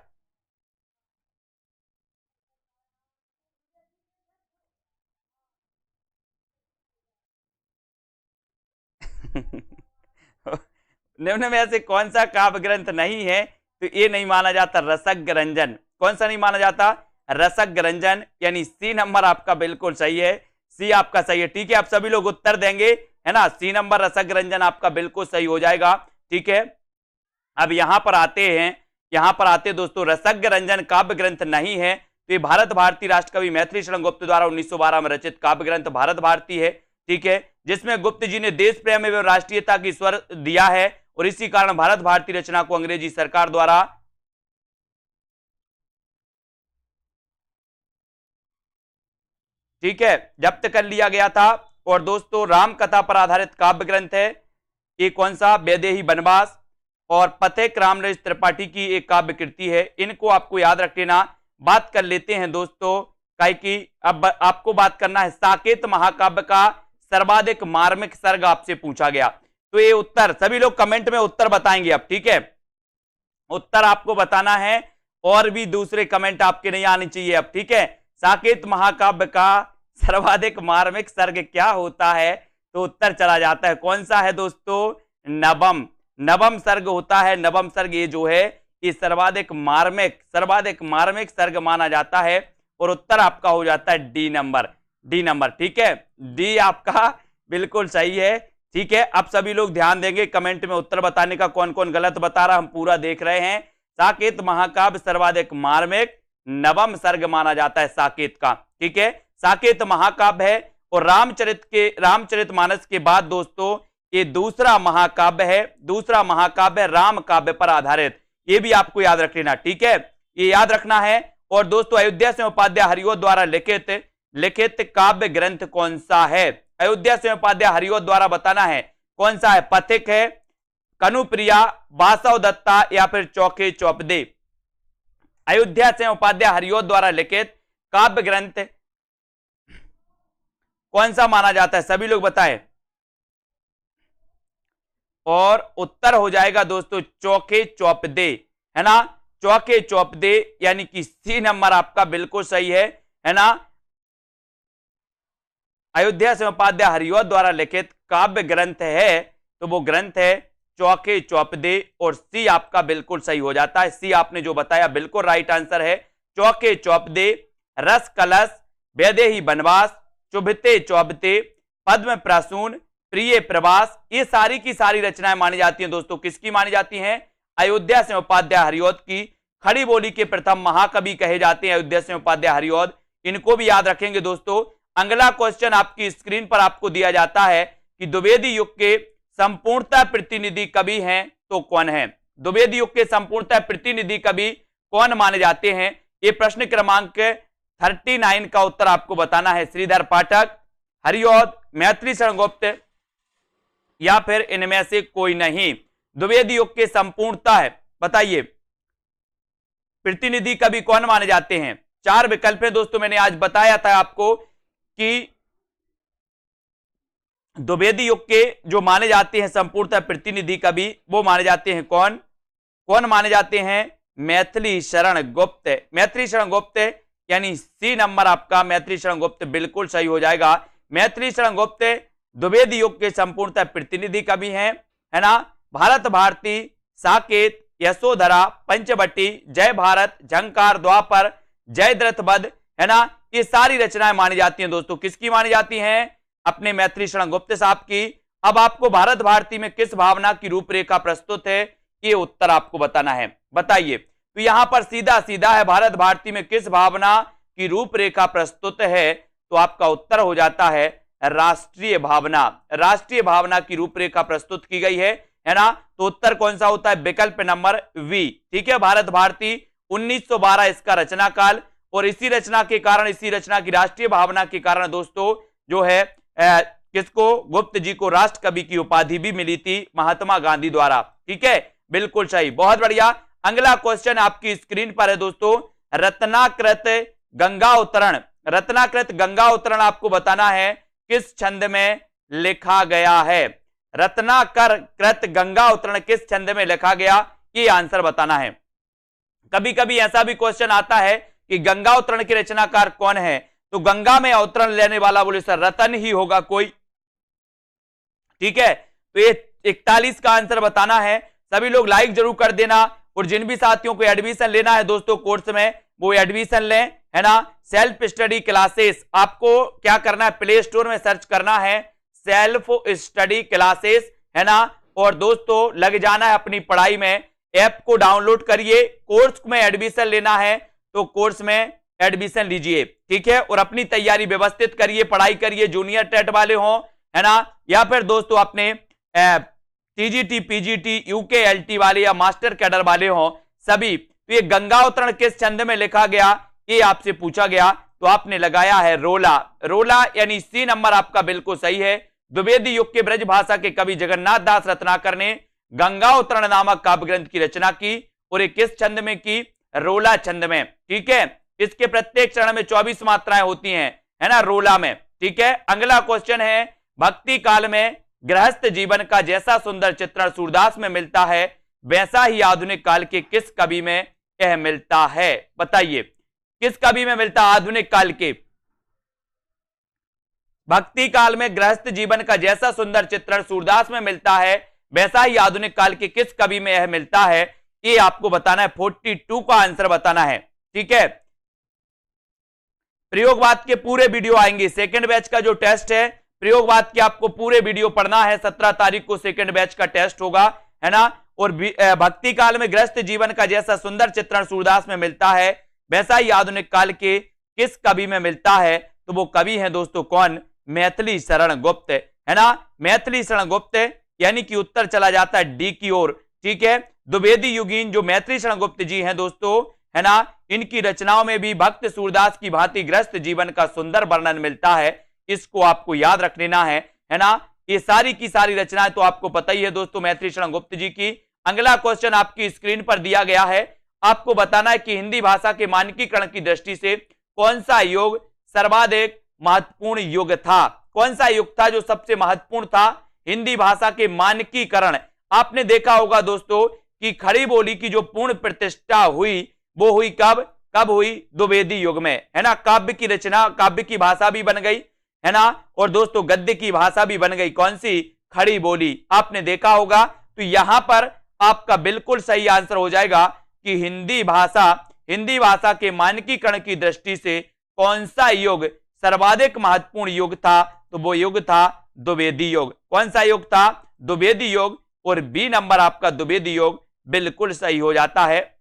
निम्न में से कौन सा काव्य ग्रंथ नहीं है, तो ये नहीं माना जाता रसक रंजन। कौन सा नहीं माना जाता, रसक रंजन, यानी सी नंबर आपका बिल्कुल सही है, सी आपका सही है। ठीक है, आप सभी लोग उत्तर देंगे, है ना, सी नंबर रसक रंजन आपका बिल्कुल सही हो जाएगा। ठीक है, अब यहां पर आते हैं, यहां पर आते दोस्तों, रसक रंजन काव्य ग्रंथ नहीं है, तो ये भारत भारती राष्ट्रकवि मैथिली शरण गुप्त द्वारा 1912 में रचित काव्य ग्रंथ भारत भारती है। ठीक है, जिसमें गुप्त जी ने देश प्रेम एवं राष्ट्रीयता की स्वर दिया है और इसी कारण भारत भारती रचना को अंग्रेजी सरकार द्वारा ठीक है जब्त कर लिया गया था। और दोस्तों, राम कथा पर आधारित काव्य ग्रंथ है ये कौन सा, वैदेही वनवास और पथिक रामनरेश त्रिपाठी की एक काव्य कृति है। इनको आपको याद रख लेना। बात कर लेते हैं दोस्तों, काहे कि अब आपको बात करना है साकेत महाकाव्य का सर्वाधिक मार्मिक सर्ग आपसे पूछा गया, तो ये उत्तर सभी लोग कमेंट में उत्तर बताएंगे अब। ठीक है, उत्तर आपको बताना है और भी दूसरे कमेंट आपके नहीं आने चाहिए अब। ठीक है, साकेत महाकाव्य का सर्वाधिक मार्मिक सर्ग क्या होता है, तो उत्तर चला जाता है, कौन सा है दोस्तों, नवम। नवम सर्ग होता है, नवम सर्ग ये जो है ये सर्वाधिक मार्मिक सर्ग माना जाता है और उत्तर आपका हो जाता है डी नंबर, डी नंबर। ठीक है, डी आपका बिल्कुल सही है। ठीक है, अब सभी लोग ध्यान देंगे कमेंट में उत्तर बताने का, कौन कौन गलत बता रहा हम पूरा देख रहे हैं। साकेत महाकाव्य सर्वाधिक मार्मिक नवम सर्ग माना जाता है साकेत का। ठीक है, साकेत महाकाव्य है और रामचरितमानस के बाद दोस्तों ये दूसरा महाकाव्य है, दूसरा महाकाव्य राम काव्य पर आधारित। ये भी आपको याद रख लेना, ठीक है, ये याद रखना है। और दोस्तों अयोध्या सिंह उपाध्याय हरिओ द्वारा लिखित काव्य ग्रंथ कौन सा है? अयोध्या सिंह उपाध्याय हरिओ द्वारा बताना है कौन सा है? पथिक है, कनुप्रिया, बासव दत्ता या फिर चौके चौपदे? अयोध्या सिंह उपाध्याय हरिओ द्वारा लिखित काव्य ग्रंथ कौन सा माना जाता है? सभी लोग बताएं। और उत्तर हो जाएगा दोस्तों चौके चौपदे, है ना, चौके चौपदे, यानी कि सी नंबर आपका बिल्कुल सही है ना। अयोध्या सिंह उपाध्याय हरिओ द्वारा लिखित काव्य ग्रंथ है तो वो ग्रंथ है चौके चौपदे, और सी आपका बिल्कुल सही हो जाता है। सी आपने जो बताया बिल्कुल राइट आंसर है, चौके चौपदे। रस कलश, वैदेही वनवास, चुभते चौबते, पद्म प्रसून, प्रिय प्रवास, ये सारी की सारी रचनाएं मानी जाती हैं दोस्तों। किसकी मानी जाती हैं? अयोध्या सिंह उपाध्याय हरिओद की। खड़ी बोली के प्रथम महाकवि कहे जाते हैं अयोध्या सिंह उपाध्याय हरिओद, इनको भी याद रखेंगे दोस्तों। अगला क्वेश्चन आपकी स्क्रीन पर आपको दिया जाता है कि द्विवेदी युग के संपूर्णतः प्रतिनिधि कवि हैं तो कौन है? द्विवेदी युग के संपूर्णतः प्रतिनिधि कवि कौन माने जाते हैं? ये प्रश्न क्रमांक 39 का उत्तर आपको बताना है। श्रीधर पाठक, हरिओद, मैथिली शरण गुप्त या फिर इनमें से कोई नहीं। द्विवेदी युग के संपूर्णता है, बताइए प्रतिनिधि कवि कौन माने जाते हैं? 4 विकल्प है दोस्तों। मैंने आज बताया था आपको कि द्विवेदी युग के जो माने जाते हैं संपूर्णतः प्रतिनिधि कवि वो माने जाते हैं कौन? कौन माने जाते हैं? मैथिली शरण गुप्त। मैथिली शरण गुप्त, यानी सी नंबर आपका मैथिली शरण गुप्त बिल्कुल सही हो जाएगा। मैथिली शरण गुप्त द्विवेदी युग के संपूर्णतः प्रतिनिधि कवि हैं, है ना। भारत भारती, साकेत, यशोधरा, पंचवटी, जय भारत, झंकार, द्वापर, जयद्रथ वध, है ना, ये सारी रचनाएं मानी जाती हैं दोस्तों। किसकी मानी जाती हैं? अपने मैथिली शरण गुप्त साहब की। अब आपको भारत भारती में किस भावना की रूपरेखा प्रस्तुत है, ये उत्तर आपको बताना है, बताइए। तो यहां पर सीधा सीधा है, भारत भारती में किस भावना की रूपरेखा प्रस्तुत है, तो आपका उत्तर हो जाता है राष्ट्रीय भावना। राष्ट्रीय भावना की रूपरेखा प्रस्तुत की गई है ना। तो उत्तर कौन सा होता है? विकल्प नंबर वी, ठीक है। भारत भारती 1912 इसका रचना काल, और इसी रचना के कारण, इसी रचना की राष्ट्रीय भावना के कारण दोस्तों जो है किसको? गुप्त जी को राष्ट्र कवि की उपाधि भी मिली थी महात्मा गांधी द्वारा, ठीक है, बिल्कुल सही, बहुत बढ़िया। अगला क्वेश्चन आपकी स्क्रीन पर है दोस्तों, रत्नाकृत गंगा उतरण। रत्नाकृत गंगा उतरण आपको बताना है किस छंद में लिखा गया है? रत्नाकृत गंगा उतरण किस छंद में लिखा गया, ये आंसर बताना है। कभी कभी ऐसा भी क्वेश्चन आता है कि गंगा उतरण के रचनाकार कौन है, तो गंगा में अवतरण लेने वाला बोले सर रतन ही होगा कोई, ठीक है। तो ये 41 का आंसर बताना है। सभी लोग लाइक जरूर कर देना, और जिन भी साथियों को एडमिशन लेना है दोस्तों कोर्स में, वो एडमिशन लें, है ना। सेल्फ स्टडी क्लासेस आपको क्या करना है? प्ले स्टोर में सर्च करना है सेल्फ स्टडी क्लासेस, है ना, और दोस्तों लग जाना है अपनी पढ़ाई में। ऐप को डाउनलोड करिए, कोर्स में एडमिशन लेना है तो कोर्स में एडमिशन लीजिए, ठीक है, और अपनी तैयारी व्यवस्थित करिए, पढ़ाई करिए, जूनियर टेट वाले हों, है ना, या फिर दोस्तों अपने टीजीटी, पीजीटी, यूकेएलटी वाले या मास्टर कैडर वाले हों सभी। तो ये गंगा उतरण किस छंद में लिखा गया, ये आपसे पूछा गया, तो आपने लगाया है रोला। रोला यानी सी नंबर आपका बिल्कुल सही है। द्विवेदी युग के ब्रज भाषा के कवि जगन्नाथ दास रत्नाकर ने गंगा उतरण नामक काव्य ग्रंथ की रचना की, और ये किस छंद में की? रोला छंद में, ठीक है। इसके प्रत्येक चरण में 24 मात्राएं होती हैं, है ना, रोला में, ठीक है। अगला क्वेश्चन है, भक्ति काल में गृहस्थ जीवन का जैसा सुंदर चित्रण सूरदास में मिलता है, वैसा ही आधुनिक काल के किस कवि में यह मिलता है? बताइए किस कवि में मिलता है आधुनिक काल के? भक्ति काल में गृहस्थ जीवन का जैसा सुंदर चित्रण सूरदास में मिलता है, वैसा ही आधुनिक काल के किस कवि में यह मिलता है, ये आपको बताना है। 42 का आंसर बताना है, ठीक है। प्रयोगवाद के पूरे वीडियो आएंगे, सेकंड बैच का जो टेस्ट है प्रयोगवाद के आपको पूरे वीडियो पढ़ना है। 17 तारीख को सेकंड बैच का टेस्ट होगा, है ना। और भक्ति काल में गृहस्थ जीवन का जैसा सुंदर चित्रण सूरदास में मिलता है, वैसा ही आधुनिक काल के किस कवि में मिलता है, तो वो कवि है दोस्तों कौन? मैथिली शरण गुप्त, है ना, मैथिली शरण गुप्त, यानी कि उत्तर चला जाता है डी की ओर, ठीक है। द्विवेदी युगीन जो मैत्री शरण गुप्त जी हैं दोस्तों, है ना, इनकी रचनाओं में भी भक्त सूरदास की भांति ग्रस्त जीवन का सुंदर वर्णन मिलता है। इसको आपको याद रख लेना है ना। ये सारी की सारी रचनाएं तो आपको पता ही है दोस्तों मैत्री शरण गुप्त जी की। अगला क्वेश्चन आपकी स्क्रीन पर दिया गया है, आपको बताना है कि हिंदी भाषा के मानकीकरण की दृष्टि से कौन सा युग सर्वाधिक महत्वपूर्ण युग था। कौन सा युग था जो सबसे महत्वपूर्ण था हिंदी भाषा के मानकीकरण। आपने देखा होगा दोस्तों कि खड़ी बोली की जो पूर्ण प्रतिष्ठा हुई वो हुई कब हुई, द्विवेदी युग में, है ना। काव्य की रचना, काव्य की भाषा भी बन गई, है ना, और दोस्तों गद्य की भाषा भी बन गई, कौन सी, खड़ी बोली। आपने देखा होगा। तो यहां पर आपका बिल्कुल सही आंसर हो जाएगा कि हिंदी भाषा के मानकीकरण की दृष्टि से कौन सा युग सर्वाधिक महत्वपूर्ण युग था, तो वो युग था द्विवेदी युग। कौन सा युग था, द्विवेदी युग। और बी नंबर आपका द्विवेदी युग बिल्कुल सही हो जाता है,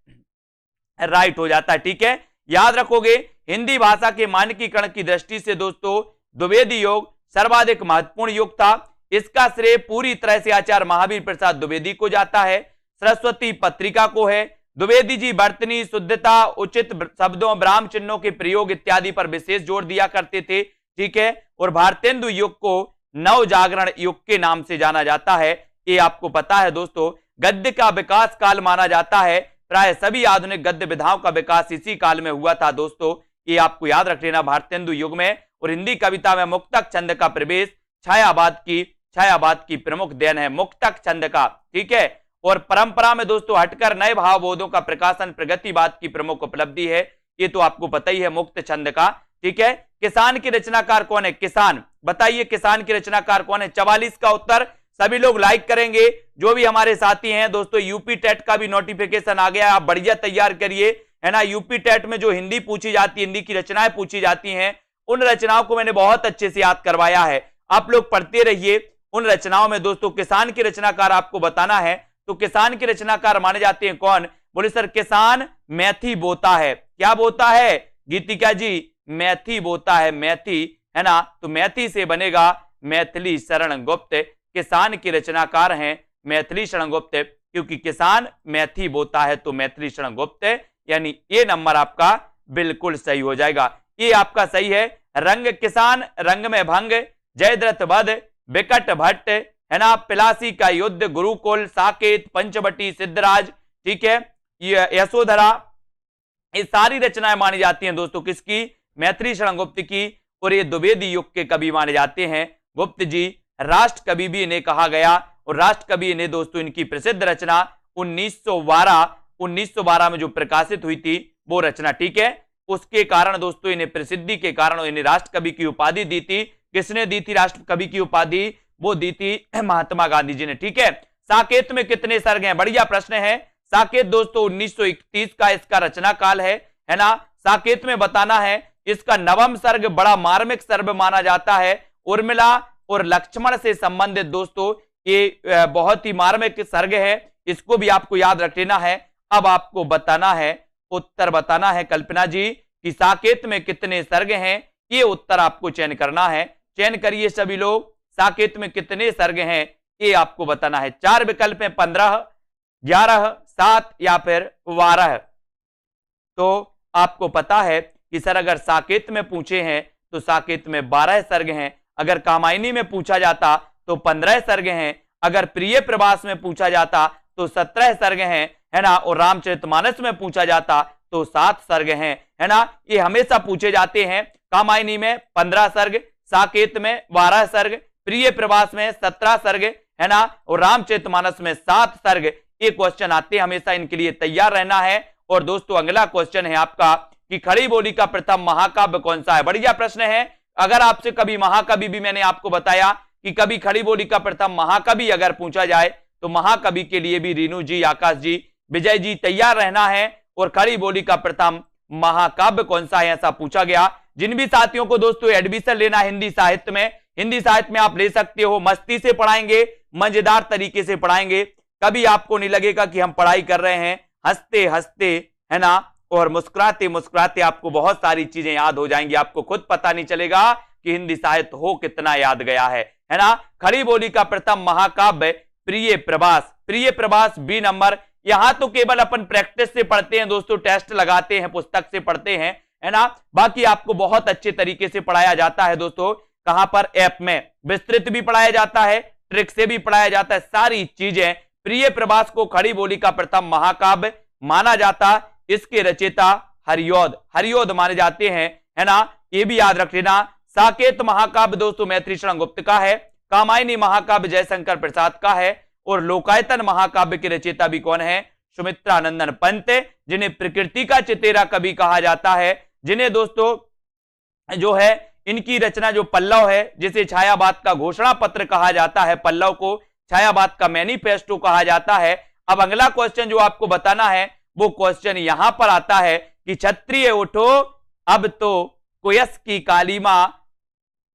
राइट हो जाता है, ठीक है। याद रखोगे हिंदी भाषा के मानकीकरण की दृष्टि से दोस्तों द्विवेदी युग सर्वाधिक महत्वपूर्ण युग था। इसका श्रेय पूरी तरह से आचार्य महावीर प्रसाद द्विवेदी को जाता है, सरस्वती पत्रिका को है। द्विवेदी जी वर्तनी, शुद्धता, उचित शब्दों, ब्राह्म चिन्हों के प्रयोग इत्यादि पर विशेष जोर दिया करते थे, ठीक है। और भारतेंदु युग को नव जागरण युग के नाम से जाना जाता है, ये आपको पता है दोस्तों। गद्य का विकास काल माना जाता है, प्राय सभी आधुनिक गद्य विधाओं का विकास इसी काल में हुआ था दोस्तों, ये आपको याद रख लेना, भारतेंदु युग में। और हिंदी कविता में मुक्तक छंद का प्रवेश छायावाद की प्रमुख देन है, मुक्तक छंद का, ठीक है। और परंपरा में दोस्तों हटकर नए भावबोधों का प्रकाशन प्रगतिवाद की प्रमुख उपलब्धि है, ये तो आपको पता ही है, मुक्त छंद का, ठीक है। किसान की रचनाकार कौन है, किसान, बताइए किसान की रचनाकार कौन है। 44 का उत्तर सभी लोग लाइक करेंगे। जो भी हमारे साथी हैं दोस्तों, यूपी टेट का भी नोटिफिकेशन आ गया, आप बढ़िया तैयार करिए, है ना। यूपी टेट में जो हिंदी पूछी जाती है, हिंदी की रचनाएं पूछी जाती हैं, उन रचनाओं को मैंने बहुत अच्छे से याद करवाया है, आप लोग पढ़ते रहिए। उन रचनाओं में दोस्तों किसान की रचनाकार आपको बताना है, तो किसान के रचनाकार माने जाते हैं कौन, बोले सर किसान मैथी बोता है। क्या बोता है गीतिका जी, मैथी बोता है, मैथी, है ना। तो मैथी से बनेगा मैथिली शरण गुप्त। किसान के रचनाकार हैं मैथिली शरण गुप्त, क्योंकि किसान मैथी बोता है तो मैथिली शरण गुप्त, यानी ये नंबर आपका बिल्कुल सही हो जाएगा, ये आपका सही है। रंग किसान, रंग में भंग, जयद्रथ वध, विकट भट्ट, है ना, पिलासी का युद्ध, गुरुकुल, साकेत, पंचवटी, सिद्धराज, ठीक है, यशोधरा, ये सारी रचनाएं मानी जाती हैं दोस्तों किसकी, मैथिली शरण गुप्त की। और ये द्विवेदी युग के कवि माने जाते हैं गुप्त जी। राष्ट्र कवि भी इन्हें कहा गया, और राष्ट्र कवि इन्हें दोस्तों इनकी प्रसिद्ध रचना 1912 में जो प्रकाशित हुई थी वो रचना, ठीक है, उसके कारण दोस्तों इन्हें प्रसिद्धि के कारण इन्हें राष्ट्र कवि की उपाधि दी थी। किसने दी थी राष्ट्र कवि की उपाधि, वो दी थी महात्मा गांधी जी ने, ठीक है। साकेत में कितने सर्ग हैं, बढ़िया प्रश्न है। साकेत दोस्तों 1931 का इसका रचना काल है ना। साकेत में बताना है इसका नवम सर्ग बड़ा मार्मिक सर्ग माना जाता है। उर्मिला और लक्ष्मण से संबंधित दोस्तों ये बहुत ही मार्मिक सर्ग है, इसको भी आपको याद रख लेना है। अब आपको बताना है, उत्तर बताना है कल्पना जी कि साकेत में कितने सर्ग हैं, ये उत्तर आपको चयन करना है। चयन करिए सभी लोग, साकेत में कितने सर्ग हैं ये आपको बताना है। 4 विकल्प हैं, 15, 11, 7 या फिर 12। तो आपको पता है कि सर अगर साकेत में पूछे हैं तो साकेत में 12 सर्ग हैं, अगर कामायनी में पूछा जाता तो 15 सर्ग हैं, अगर प्रिय प्रवास में पूछा जाता तो 17 सर्ग हैं, है ना, और रामचरितमानस में पूछा जाता तो 7 सर्ग हैं, है ना। ये हमेशा पूछे जाते हैं। कामायनी में 15 सर्ग, साकेत में 12 सर्ग, प्रिय प्रवास में 17 सर्ग, है ना, और रामचरितमानस में 7 सर्ग। ये क्वेश्चन आते हैं, हमेशा इनके लिए तैयार रहना है। और दोस्तों अगला क्वेश्चन है आपका कि खड़ी बोली का प्रथम महाकाव्य कौन सा है। बढ़िया प्रश्न है। अगर आपसे कभी महाकवि भी मैंने आपको बताया कि कभी खड़ी बोली का प्रथम महाकवि अगर पूछा जाए तो महाकवि के लिए भी रीनू जी, आकाश जी, विजय जी तैयार रहना है। और खड़ी बोली का प्रथम महाकाव्य कौन सा है ऐसा पूछा गया। जिन भी साथियों को दोस्तों एडमिशन लेना हिंदी साहित्य में आप ले सकते हो। मस्ती से पढ़ाएंगे, मजेदार तरीके से पढ़ाएंगे, कभी आपको नहीं लगेगा कि हम पढ़ाई कर रहे हैं। हंसते हंसते, है ना, और मुस्कुराते मुस्कुराते आपको बहुत सारी चीजें याद हो जाएंगी। आपको खुद पता नहीं चलेगा कि हिंदी साहित्य हो कितना याद गया है ना। खड़ी बोली का प्रथम महाकाव्य प्रिय प्रभास। प्रिय प्रभास बी नंबर। यहां तो केवल अपन प्रैक्टिस से पढ़ते हैं दोस्तों, टेस्ट लगाते हैं, पुस्तक से पढ़ते हैं, है ना। बाकी आपको बहुत अच्छे तरीके से पढ़ाया जाता है दोस्तों। कहां पर? ऐप में विस्तृत भी पढ़ाया जाता है, ट्रिक से भी पढ़ाया जाता है, सारी चीजें। प्रिय प्रभास को खड़ी बोली का प्रथम महाकाव्य माना जाता, इसके रचयिता हरिऔध, हरिऔध माने जाते हैं, है ना। ये भी याद रख लेना। साकेत महाकाव्य दोस्तों मैथिली शरण गुप्त का है। कामायनी महाकाव्य जयशंकर प्रसाद का है। और लोकायतन महाकाव्य के रचयिता भी कौन है? सुमित्रानंदन पंत, जिन्हें प्रकृति का चितेरा कवि कहा जाता है, जिन्हें दोस्तों जो है इनकी रचना जो पल्लव है, जिसे छायावाद का घोषणा पत्र कहा जाता है, पल्लव को छायावाद का मैनिफेस्टो कहा जाता है। अब अगला क्वेश्चन जो आपको बताना है वो क्वेश्चन यहां पर आता है कि क्षत्रिय उठो अब तो कुयस की कालीमा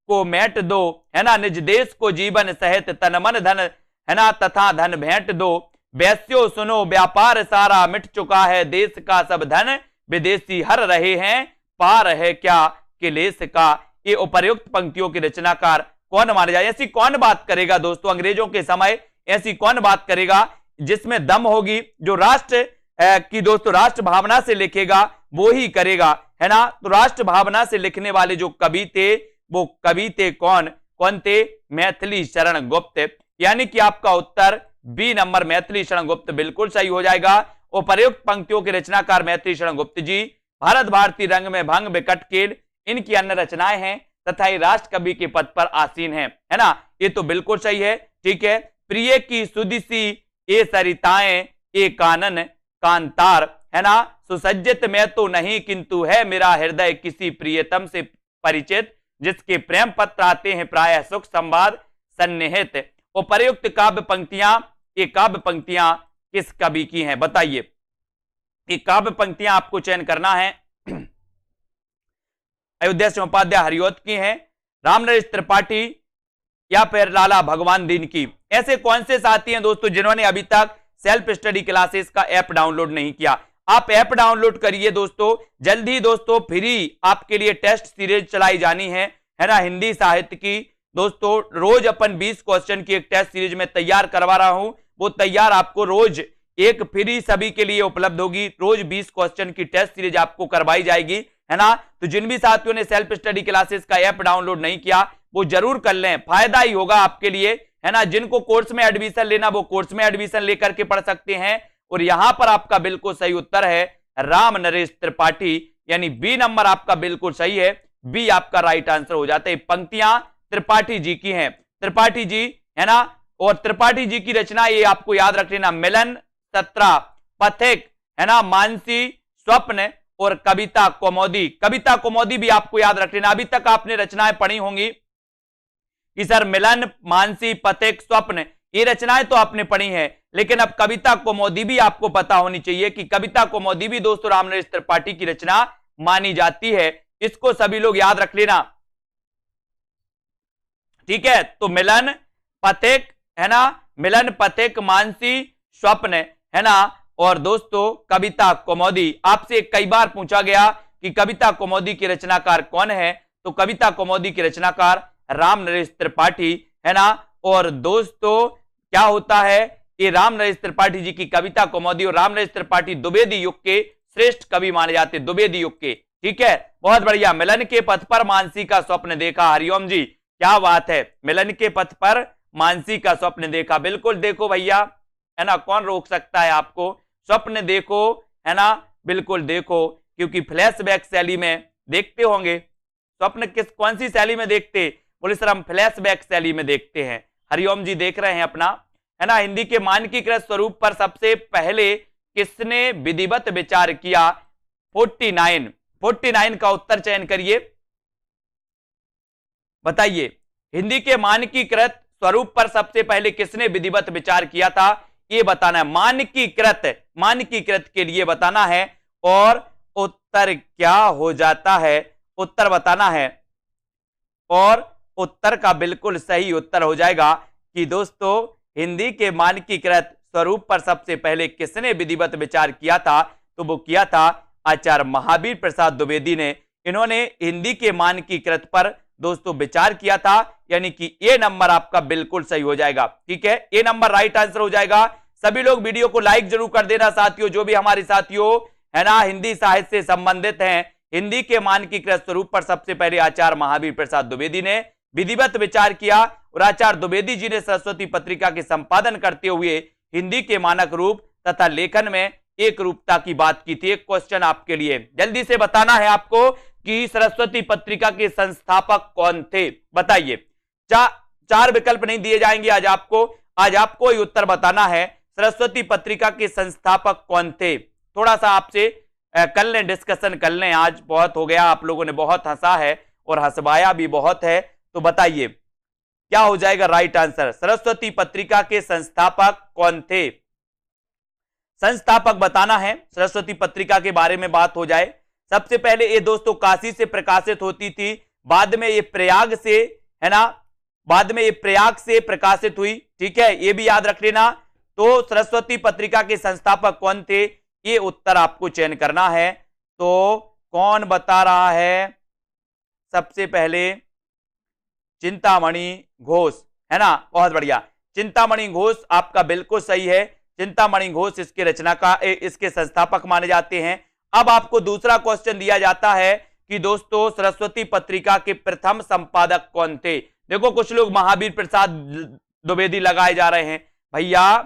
को मैट दो, है ना। निज देश को जीवन सहित तन मन धन, है ना, तथा धन भेंट दो। वैस्यो सुनो व्यापार सारा मिट चुका है, देश का सब धन विदेशी हर रहे हैं, पार है क्या किलेश का। ये उपर्युक्त पंक्तियों के रचनाकार कौन माने जाए? ऐसी कौन बात करेगा दोस्तों अंग्रेजों के समय, ऐसी कौन बात करेगा जिसमें दम होगी? जो राष्ट्र की दोस्तों राष्ट्र भावना से लिखेगा वो ही करेगा, है ना। तो राष्ट्र भावना से लिखने वाले जो कवि थे वो कवि थे कौन? कौन थे? मैथिली शरण गुप्त। यानी कि आपका उत्तर बी नंबर मैथिली शरण गुप्त बिल्कुल सही हो जाएगा। उपर्युक्त पंक्तियों के रचनाकार मैथिली शरण गुप्त जी। भारत भारती रंग में भंग विकट केल इनकी अन्य रचनाएं हैं तथा ये राष्ट्र कवि के पद पर आसीन है ना। ये तो बिल्कुल सही है, ठीक है। प्रिय की सुदिसी ए सरिताएं ए कानन कांतार, है ना। सुसज्जित में तो नहीं किंतु है मेरा हृदय किसी प्रियतम से परिचित, जिसके प्रेम पत्र आते हैं प्रायः सुख संवाद सन्निहित। उपर्युक्त काव्य पंक्तियां, ये काव्य पंक्तियां किस कवि की हैं बताइए? ये काव्य पंक्तियां आपको चयन करना है। अयोध्या से उपाध्याय हरिऔध की हैं, रामनरेश त्रिपाठी या फिर लाला भगवान दीन की। ऐसे कौन से साथी हैं दोस्तों जिन्होंने अभी तक सेल्फ स्टडी क्लासेस का ऐप डाउनलोड नहीं किया? आप ऐप डाउनलोड करिए दोस्तों। जल्दी दोस्तों फ्री आपके लिए टेस्ट सीरीज चलाई जानी है ना, हिंदी साहित्य की। दोस्तों रोज अपन 20 क्वेश्चन की एक टेस्ट सीरीज में तैयार करवा रहा हूं, वो तैयार आपको रोज एक फ्री सभी के लिए उपलब्ध होगी। रोज 20 क्वेश्चन की टेस्ट सीरीज आपको करवाई जाएगी, है ना। तो जिन भी साथियों ने सेल्फ स्टडी क्लासेस का ऐप डाउनलोड नहीं किया वो जरूर कर लें, फायदा ही होगा आपके लिए, है ना। जिनको कोर्स में एडमिशन लेना वो कोर्स में एडमिशन लेकर के पढ़ सकते हैं। और यहां पर आपका बिल्कुल सही उत्तर है राम नरेश त्रिपाठी, यानी बी नंबर आपका बिल्कुल सही है। बी आपका राइट आंसर हो जाता है। पंक्तियां त्रिपाठी जी की हैं, त्रिपाठी जी, है ना। और त्रिपाठी जी की रचना ये आपको याद रख लेना, मिलन, सत्रा, पथिक, है ना, मानसी, स्वप्न और कविता कौमुदी। कविता कौमुदी भी आपको याद रख लेना। अभी तक आपने रचनाएं पढ़ी होंगी कि सर मिलन, मानसी, पथिक, स्वप्न, ये रचनाएं तो आपने पढ़ी हैं, लेकिन अब कविता कौमुदी भी आपको पता होनी चाहिए कि कविता कौमुदी भी दोस्तों रामनरेश त्रिपाठी की रचना मानी जाती है। इसको सभी लोग याद रख लेना, ठीक है। तो मिलन, पथिक, है ना, मिलन, पथिक, मानसी, स्वप्न, है ना, और दोस्तों कविता कौमुदी। आपसे कई बार पूछा गया कि कविता कौमुदी के रचनाकार कौन है, तो कविता कौमुदी के रचनाकार राम नरेश त्रिपाठी, है ना। और दोस्तों क्या होता है, ये राम नरेश त्रिपाठी जी की कविता कौमुदी और राम नरेश त्रिपाठी द्विवेदी युग के श्रेष्ठ कवि माने जाते हैं, द्विवेदी युग के, ठीक है। बहुत बढ़िया। मिलन के पथ पर मानसी का स्वप्न देखा, हरिओम जी क्या बात है। मिलन के पथ पर मानसी का स्वप्न देखा, बिल्कुल देखो भैया, है ना, कौन रोक सकता है आपको। स्वप्न देखो, है ना, बिल्कुल देखो, क्योंकि फ्लैशबैक शैली में देखते होंगे। स्वप्न कौन सी शैली में देखते? बोले सर हम फ्लैशबैक शैली में देखते हैं। हरिओम जी देख रहे हैं अपना, है ना। हिंदी के मानकीकृत स्वरूप पर सबसे पहले किसने विधिवत विचार किया? 49 का उत्तर चयन करिए, बताइए। हिंदी के मानकीकृत स्वरूप पर सबसे पहले किसने विधिवत विचार किया था, ये बताना है। मानकीकृत के लिए बताना है और उत्तर क्या हो जाता है, उत्तर बताना है। और उत्तर का बिल्कुल सही उत्तर हो जाएगा कि दोस्तों हिंदी के मानकीकृत स्वरूप पर सबसे पहले किसने विधिवत विचार किया था, तो वो किया था आचार्य महावीर प्रसाद द्विवेदी ने। इन्होंने हिंदी के मानकीकृत पर दोस्तों विचार किया था, यानी कि ए नंबर आपका बिल्कुल सही हो जाएगा। ठीक है, ए नंबर राइट आंसर हो जाएगा। सभी लोग वीडियो को लाइक जरूर कर देना साथियों, जो भी हमारे साथियों है ना हिंदी साहित्य से संबंधित हैं। हिंदी के मानकीकृत स्वरूप पर सबसे पहले आचार्य महावीर प्रसाद द्विवेदी ने विधिवत विचार किया और आचार्य द्विवेदी जी ने सरस्वती पत्रिका के संपादन करते हुए हिंदी के मानक रूप तथा लेखन में एक रूपता की बात की थी। एक क्वेश्चन आपके लिए जल्दी से बताना है आपको कि सरस्वती पत्रिका के संस्थापक कौन थे, बताइए। चार विकल्प नहीं दिए जाएंगे आज आपको ही उत्तर बताना है। सरस्वती पत्रिका के संस्थापक कौन थे? थोड़ा सा आपसे कर लें, डिस्कशन कर लें, आज बहुत हो गया, आप लोगों ने बहुत हंसा है और हंसवाया भी बहुत है, तो बताइए क्या हो जाएगा राइट आंसर। सरस्वती पत्रिका के संस्थापक कौन थे? संस्थापक बताना है। सरस्वती पत्रिका के बारे में बात हो जाए, सबसे पहले ये दोस्तों काशी से प्रकाशित होती थी, बाद में ये प्रयाग से, है ना, बाद में ये प्रयाग से प्रकाशित हुई। ठीक है, ये भी याद रख लेना। तो सरस्वती पत्रिका के संस्थापक कौन थे, ये उत्तर आपको चयन करना है। तो कौन बता रहा है? सबसे पहले चिंतामणि घोष, है ना, बहुत बढ़िया, चिंतामणि घोष आपका बिल्कुल सही है। चिंतामणि घोष इसके इसके संस्थापक माने जाते हैं। अब आपको दूसरा क्वेश्चन दिया जाता है कि दोस्तों सरस्वती पत्रिका के प्रथम संपादक कौन थे? देखो कुछ लोग महावीर प्रसाद द्विवेदी लगाए जा रहे हैं। भैया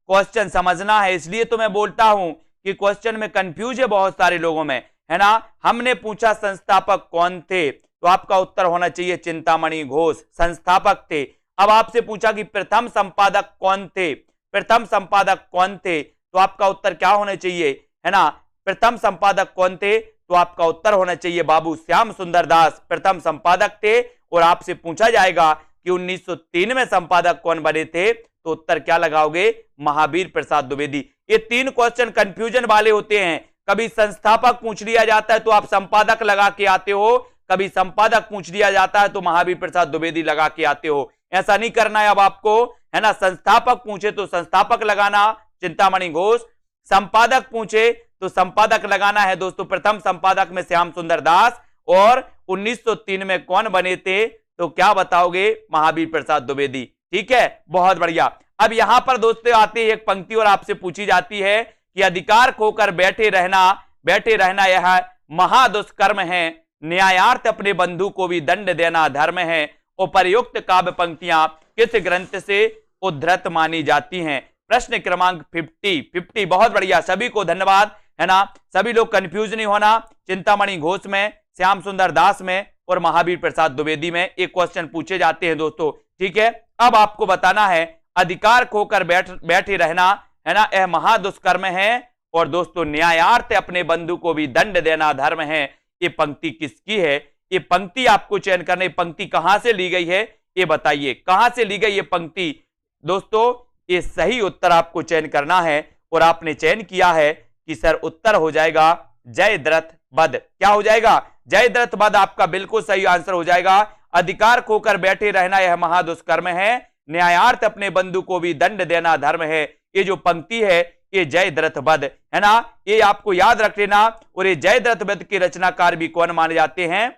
क्वेश्चन समझना है, इसलिए तो मैं बोलता हूं कि क्वेश्चन में कंफ्यूज है बहुत सारे लोगों में, है ना। हमने पूछा संस्थापक कौन थे, तो आपका उत्तर होना चाहिए चिंतामणि घोष संस्थापक थे। अब आपसे पूछा कि प्रथम संपादक कौन थे, प्रथम संपादक कौन थे, तो आपका उत्तर क्या होना चाहिए, है ना। प्रथम संपादक कौन थे, तो आपका उत्तर होना चाहिए बाबू श्याम सुंदर दास प्रथम संपादक थे। और आपसे पूछा जाएगा कि 1903 में संपादक कौन बने थे, तो उत्तर क्या लगाओगे? महावीर प्रसाद द्विवेदी। ये तीन क्वेश्चन कंफ्यूजन वाले होते हैं, कभी संस्थापक पूछ लिया जाता है तो आप संपादक लगा के आते हो, कभी संपादक पूछ लिया जाता है तो महावीर प्रसाद द्विवेदी लगा के आते हो। ऐसा नहीं करना है अब आपको, है ना। संस्थापक पूछे तो संस्थापक लगाना चिंतामणि घोष, संपादक पूछे तो संपादक लगाना है दोस्तों प्रथम संपादक में श्याम सुंदर दास, और 1903 में कौन बने थे, तो क्या बताओगे? महावीर प्रसाद द्विवेदी। ठीक है, बहुत बढ़िया। अब यहां पर दोस्तों आती है एक पंक्ति और आपसे पूछी जाती है कि अधिकार खोकर बैठे रहना यह महादुष्कर्म है, न्यायार्थ अपने बंधु को भी दंड देना धर्म है। उपर्युक्त काव्य पंक्तियां किस ग्रंथ से उद्धृत मानी जाती हैं? प्रश्न क्रमांक 50। बहुत बढ़िया, सभी को धन्यवाद, है ना। सभी लोग कंफ्यूज नहीं होना, चिंतामणि घोष में, श्याम सुंदर दास में और महावीर प्रसाद द्विवेदी में एक क्वेश्चन पूछे जाते हैं दोस्तों। ठीक है, अब आपको बताना है अधिकार खोकर बैठे रहना, है ना, यह महादुष्कर्म है, और दोस्तों न्यायार्थ अपने बंधु को भी दंड देना धर्म है। ये पंक्ति किसकी है? ये पंक्ति आपको चयन करने, पंक्ति कहां से ली गई है ये बताइए, कहां से ली गई ये पंक्ति? दोस्तों ये सही उत्तर आपको चयन करना है, और आपने चयन किया है कि सर उत्तर हो जाएगा जयद्रथ वध। क्या हो जाएगा? जयद्रथ वध आपका बिल्कुल सही आंसर हो जाएगा। अधिकार खोकर बैठे रहना यह महादुष्कर्म है, न्यायार्थ अपने बंधु को भी दंड देना धर्म है। ये जो पंक्ति है ये जयद्रथ वध, है ना, ये आपको याद रख लेना। और ये जयद्रथ वध के रचनाकार भी कौन माने जाते हैं?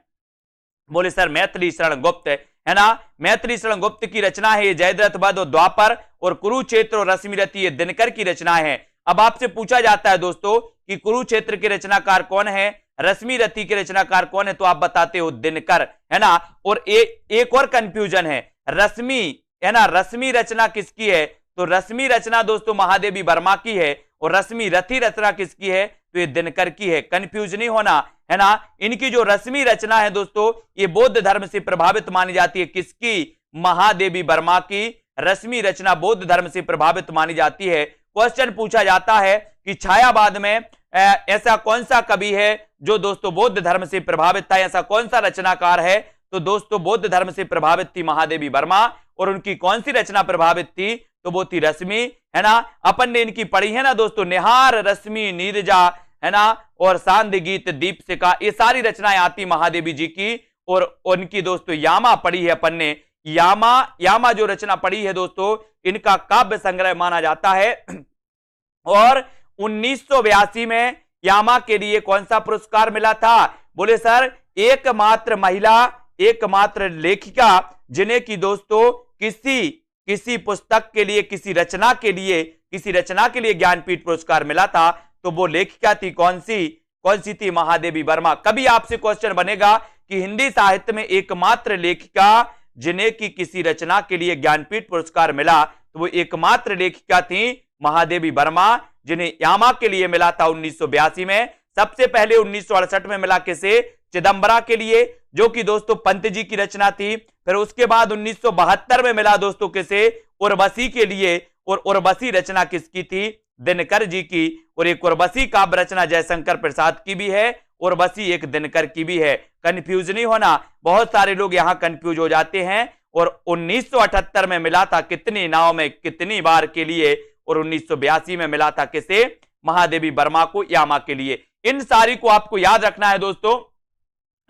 बोले सर मैथिली शरण गुप्त, है ना। मैथिली शरण गुप्त की रचना है ये जयद्रथ वध, और द्वापर और कुरुक्षेत्र और रश्मिरथी ये दिनकर की रचना है। अब आपसे पूछा जाता है दोस्तों कि कुरुक्षेत्र के रचनाकार कौन है, रश्मिरथी के रचनाकार कौन है, तो आप बताते हो दिनकर, है ना। और एक और कंफ्यूजन है, रश्मि, है ना, रश्मि रचना किसकी है? तो रश्मि रचना दोस्तों महादेवी वर्मा की है, और रश्मि रथी रचना किसकी है? तो ये दिनकर की है। कंफ्यूज नहीं होना, है ना। इनकी जो रश्मि रचना है दोस्तों ये बौद्ध धर्म से प्रभावित मानी जाती है। किसकी? महादेवी वर्मा की रश्मि रचना बौद्ध धर्म से प्रभावित मानी जाती है। क्वेश्चन पूछा जाता है कि छायावाद में ऐसा कौन सा कवि है जो दोस्तों बौद्ध धर्म से प्रभावित था, ऐसा कौन सा रचनाकार है? तो दोस्तों बौद्ध धर्म से प्रभावित थी महादेवी वर्मा, और उनकी कौन सी रचना प्रभावित थी? तो वो थी रश्मि, है ना। अपन ने इनकी पढ़ी है ना दोस्तों, निहार रश्मि नीरजा, है ना, और सांध्य गीत दीपशिखा, ये सारी रचनाएं आती महादेवी जी की। और उनकी दोस्तों यामा पढ़ी है अपन ने, यामा जो रचना पढ़ी है दोस्तों इनका काव्य संग्रह माना जाता है। और 1982 में यामा के लिए कौन सा पुरस्कार मिला था? बोले सर एकमात्र महिला एकमात्र लेखिका जिन्हें कि दोस्तों किसी पुस्तक के लिए, किसी रचना के लिए ज्ञानपीठ पुरस्कार मिला था, तो वो लेखिका थी कौन सी थी? महादेवी वर्मा। कभी आपसे क्वेश्चन बनेगा कि हिंदी साहित्य में एकमात्र लेखिका जिन्हें कि किसी रचना के लिए ज्ञानपीठ पुरस्कार मिला, तो वो एकमात्र लेखिका थी महादेवी वर्मा, जिन्हें यामा के लिए मिला था 1982 में। सबसे पहले 1968 में मिला किसे? चिदंबरा के लिए, जो कि दोस्तों पंत जी की रचना थी। फिर उसके बाद 1972 में मिला दोस्तों किसे? उर्वशी के लिए। और उर्वशी रचना किसकी थी? दिनकर जी की। और एक उर्वशी काव्य रचना जयशंकर प्रसाद की भी है, उर्वशी एक दिनकर की भी है। कंफ्यूज नहीं होना, बहुत सारे लोग यहां कंफ्यूज हो जाते हैं। और 1978 में मिला था कितनी नाव में कितनी बार के लिए? और 1982 में मिला था किसे? महादेवी वर्मा को, यामा के लिए। इन सारी को आपको याद रखना है दोस्तों,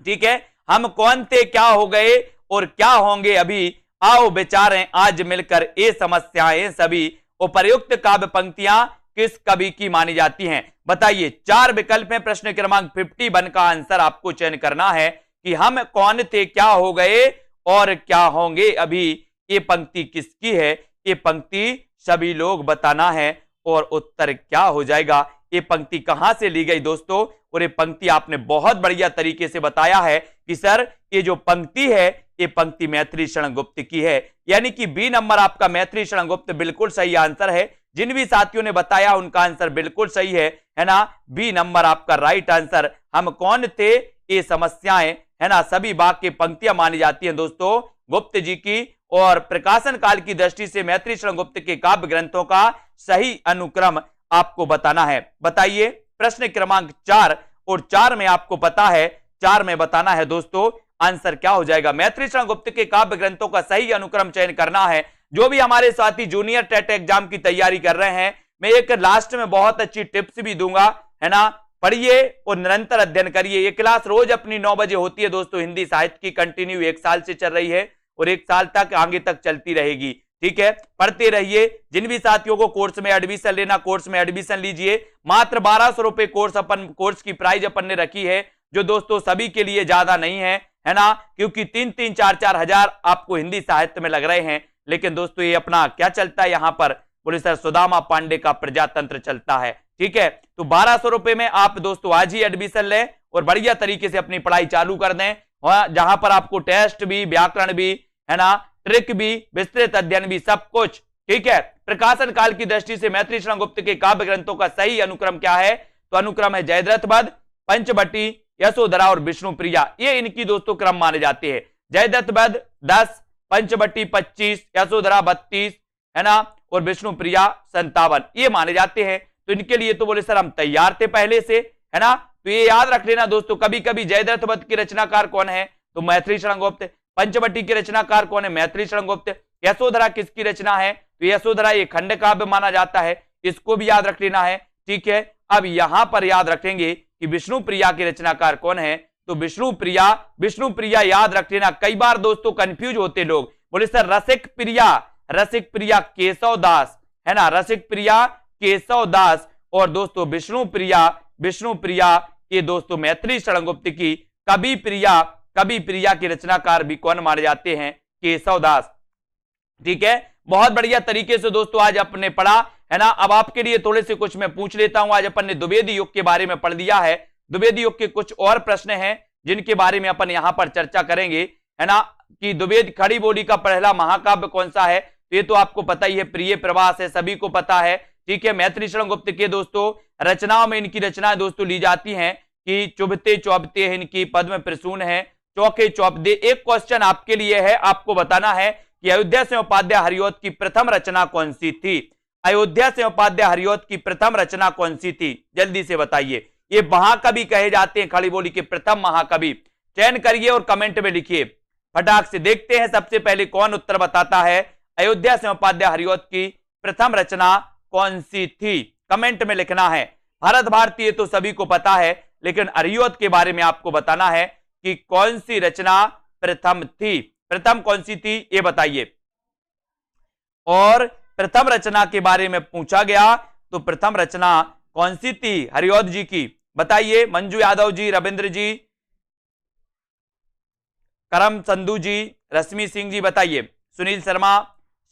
ठीक है। हम कौन थे, क्या हो गए और क्या होंगे अभी, आओ विचारें आज मिलकर ये समस्याएं सभी। उपर्युक्त काव्य पंक्तियां किस कवि की मानी जाती हैं? बताइए। 4 विकल्प हैं। प्रश्न क्रमांक 51 का आंसर आपको चयन करना है कि हम कौन थे, क्या हो गए और क्या होंगे अभी। ये पंक्ति किसकी है? ये पंक्ति सभी लोग बताना है और उत्तर क्या हो जाएगा। ये पंक्ति कहां से ली गई दोस्तों? और ये पंक्ति आपने बहुत बढ़िया तरीके से बताया है कि सर ये जो पंक्ति है, ये पंक्ति मैथिली शरण गुप्त की है। यानी कि बी नंबर आपका मैथिली शरण गुप्त बिल्कुल सही आंसर है। जिन भी साथियों ने बताया उनका आंसर बिल्कुल सही है ना। बी नंबर आपका राइट आंसर। हम कौन थे, ये समस्याएं, है ना, सभी वाक्य पंक्तियां मानी जाती हैं दोस्तों गुप्त जी की। और प्रकाशन काल की दृष्टि से मैथिली शरण गुप्त के काव्य ग्रंथों का सही अनुक्रम आपको बताना है। बताइए। प्रश्न क्रमांक 4 और 4 में आपको पता है, 4 में बताना है दोस्तों आंसर क्या हो जाएगा। मैथिली शरण गुप्त के काव्य ग्रंथों का सही अनुक्रम चयन करना है। जो भी हमारे साथी जूनियर टेट एग्जाम की तैयारी कर रहे हैं, मैं एक लास्ट में बहुत अच्छी टिप्स भी दूंगा, है ना। पढ़िए और निरंतर अध्ययन करिए। ये क्लास रोज अपनी 9 बजे होती है दोस्तों, हिंदी साहित्य की, कंटिन्यू 1 साल से चल रही है और 1 साल तक आगे तक चलती रहेगी, ठीक है। पढ़ते रहिए। जिन भी साथियों को कोर्स में एडमिशन लेना, कोर्स में एडमिशन लीजिए। मात्र 1200 रुपए कोर्स की प्राइस अपन ने रखी है, जो दोस्तों सभी के लिए ज्यादा नहीं है ना, क्योंकि 3-3, 4-4 हजार आपको हिंदी साहित्य में लग रहे हैं। लेकिन दोस्तों ये अपना क्या चलता है यहाँ पर, बोले सर सुदामा पांडे का प्रजातंत्र चलता है, ठीक है। तो 1200 रुपए में आप दोस्तों आज ही एडमिशन लें और बढ़िया तरीके से अपनी पढ़ाई चालू कर दें, जहां पर आपको टेस्ट भी, व्याकरण भी, है ना, ट्रिक भी, विस्तृत अध्ययन भी, सब कुछ, ठीक है। प्रकाशन काल की दृष्टि से मैथिली शरण गुप्त के काव्य ग्रंथों का सही अनुक्रम क्या है? तो अनुक्रम है जयद्रथ वध, पंचवटी, यशोधरा और विष्णुप्रिया। ये इनकी दोस्तों क्रम माने जाते हैं। जयद्रथ वध 10, पंचवटी 25, यशोधरा 32, है ना, और विष्णुप्रिया 57, ये माने जाते हैं। तो इनके लिए तो बोले सर हम तैयार थे पहले से, है ना। तो ये याद रख लेना दोस्तों। कभी कभी जयद्रथ वध की रचनाकार कौन है? तो मैथिली शरण गुप्त। पंचवटी के रचनाकार कौन है? मैथिली शरण गुप्त। यशोधरा किसकी रचना है? तो यशोधरा ये खंड काव्य माना जाता है, इसको भी याद रख लेना है, ठीक है। अब यहां पर याद रखेंगे कि विष्णुप्रिया के रचनाकार कौन है? तो विष्णुप्रिया याद रख लेना। कई बार दोस्तों कंफ्यूज होते लोग, बोले सर रसिक प्रिया केशव दास, है ना, रसिक प्रिया केशव दास। और दोस्तों विष्णुप्रिया ये दोस्तों मैथिली शरण गुप्त की कवि प्रिया के रचनाकार भी कौन माने जाते हैं? केशव दास, ठीक है। बहुत बढ़िया तरीके से दोस्तों आज अपने पढ़ा, है ना। अब आपके लिए थोड़े से कुछ मैं पूछ लेता हूं। आज अपन ने द्विवेदी युग के बारे में पढ़ लिया है। द्विवेदी युग के कुछ और प्रश्न हैं जिनके बारे में अपन यहां पर चर्चा करेंगे, है ना, कि द्विवेद खड़ी बोली का पहला महाकाव्य कौन सा है? तो ये तो आपको पता ही है, प्रिय प्रवास है, सभी को पता है, ठीक है। मैथिली शरण गुप्त के दोस्तों रचनाओं में इनकी रचनाएं दोस्तों ली जाती हैं कि चुभते चौबते हैं इनकी, पद्म प्रसून है, चौके चौपदे। एक क्वेश्चन आपके लिए है, आपको बताना है कि अयोध्या से उपाध्याय हरिऔध की प्रथम रचना कौन सी थी? अयोध्या से उपाध्याय हरिऔध की प्रथम रचना कौन सी थी? जल्दी से बताइए। ये महाकवि कहे जाते हैं, खड़ी बोली के प्रथम महाकवि। चयन करिए और कमेंट में लिखिए फटाक से। देखते हैं सबसे पहले कौन उत्तर बताता है। अयोध्या से उपाध्याय हरिऔध की प्रथम रचना कौन सी थी? कमेंट में लिखना है। भारत भारती तो सभी को पता है, लेकिन हरिऔध के बारे में आपको बताना है कि कौन सी रचना प्रथम थी। प्रथम कौन सी थी ये बताइए। और प्रथम रचना के बारे में पूछा गया तो प्रथम रचना कौन सी थी हरिऔध जी की? बताइए। मंजू यादव जी, रविंद्र जी, करम संधू जी, रश्मि सिंह जी बताइए, सुनील शर्मा,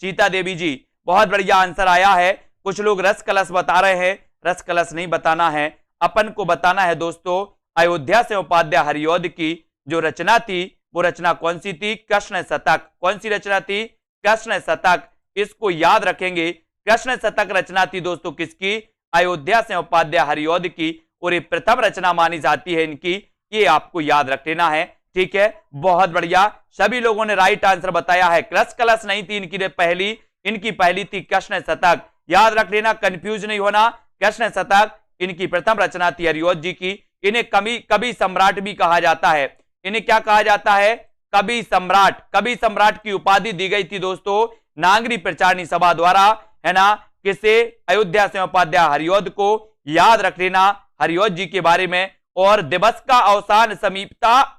सीता देवी जी, बहुत बढ़िया आंसर आया है। कुछ लोग रस कलश बता रहे हैं, रस कलश नहीं बताना है, अपन को बताना है दोस्तों अयोध्या से उपाध्याय हरिऔध की जो रचना थी वो रचना कौन सी थी? कृष्ण शतक। कौन सी रचना थी? कृष्ण शतक। इसको याद रखेंगे, कृष्ण शतक रचना थी दोस्तों किसकी? अयोध्या से उपाध्याय हरिऔध की, और ये प्रथम रचना मानी जाती है इनकी, ये आपको याद रख लेना है। ठीक है, बहुत बढ़िया, सभी लोगों ने राइट आंसर बताया है। रस कलश नहीं थी इनकी पहली, इनकी पहली थी कृष्ण शतक। याद रख लेना, कंफ्यूज नहीं होना, कृष्ण शतक इनकी प्रथम रचना थी हरिऔध जी की। इन्हें कवि सम्राट भी कहा जाता है। इन्हें क्या कहा जाता है? कवि सम्राट। कवि सम्राट की उपाधि दी गई थी दोस्तों नागरी प्रचारणी सभा द्वारा, है ना, किसे? अयोध्या से उपाध्याय हरिऔध को। याद रख लेना हरिऔध जी के बारे में। और दिवस का अवसान समीपता,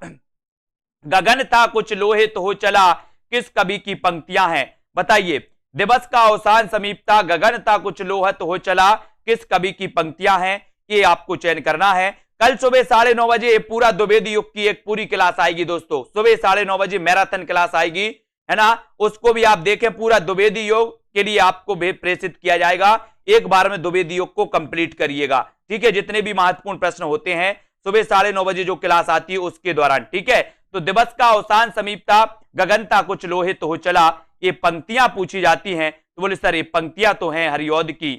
गगन था कुछ लोहित हो चला, किस कवि की पंक्तियां हैं? बताइए, दिवस का अवसान समीपता, गगन था कुछ लोहित हो चला, किस कवि की पंक्तियां हैं? ये आपको चयन करना है। कल सुबह 9:30 बजे पूरा द्विवेदी युग की एक पूरी क्लास आएगी दोस्तों, सुबह 9:30 बजे मैराथन क्लास आएगी, है ना, उसको भी आप देखें। पूरा द्विवेदी योग के लिए आपको प्रेषित किया जाएगा, एक बार में द्विवेदी योग को कंप्लीट करिएगा। ठीक है, जितने भी महत्वपूर्ण प्रश्न होते हैं सुबह 9:30 बजे जो क्लास आती है उसके दौरान। ठीक है, तो दिवस का अवसान समीपता, गगनता कुछ लोहित हो चला, ये पंक्तियां पूछी जाती हैं। तो बोले सर ये पंक्तियां तो हैं हरिऔध की।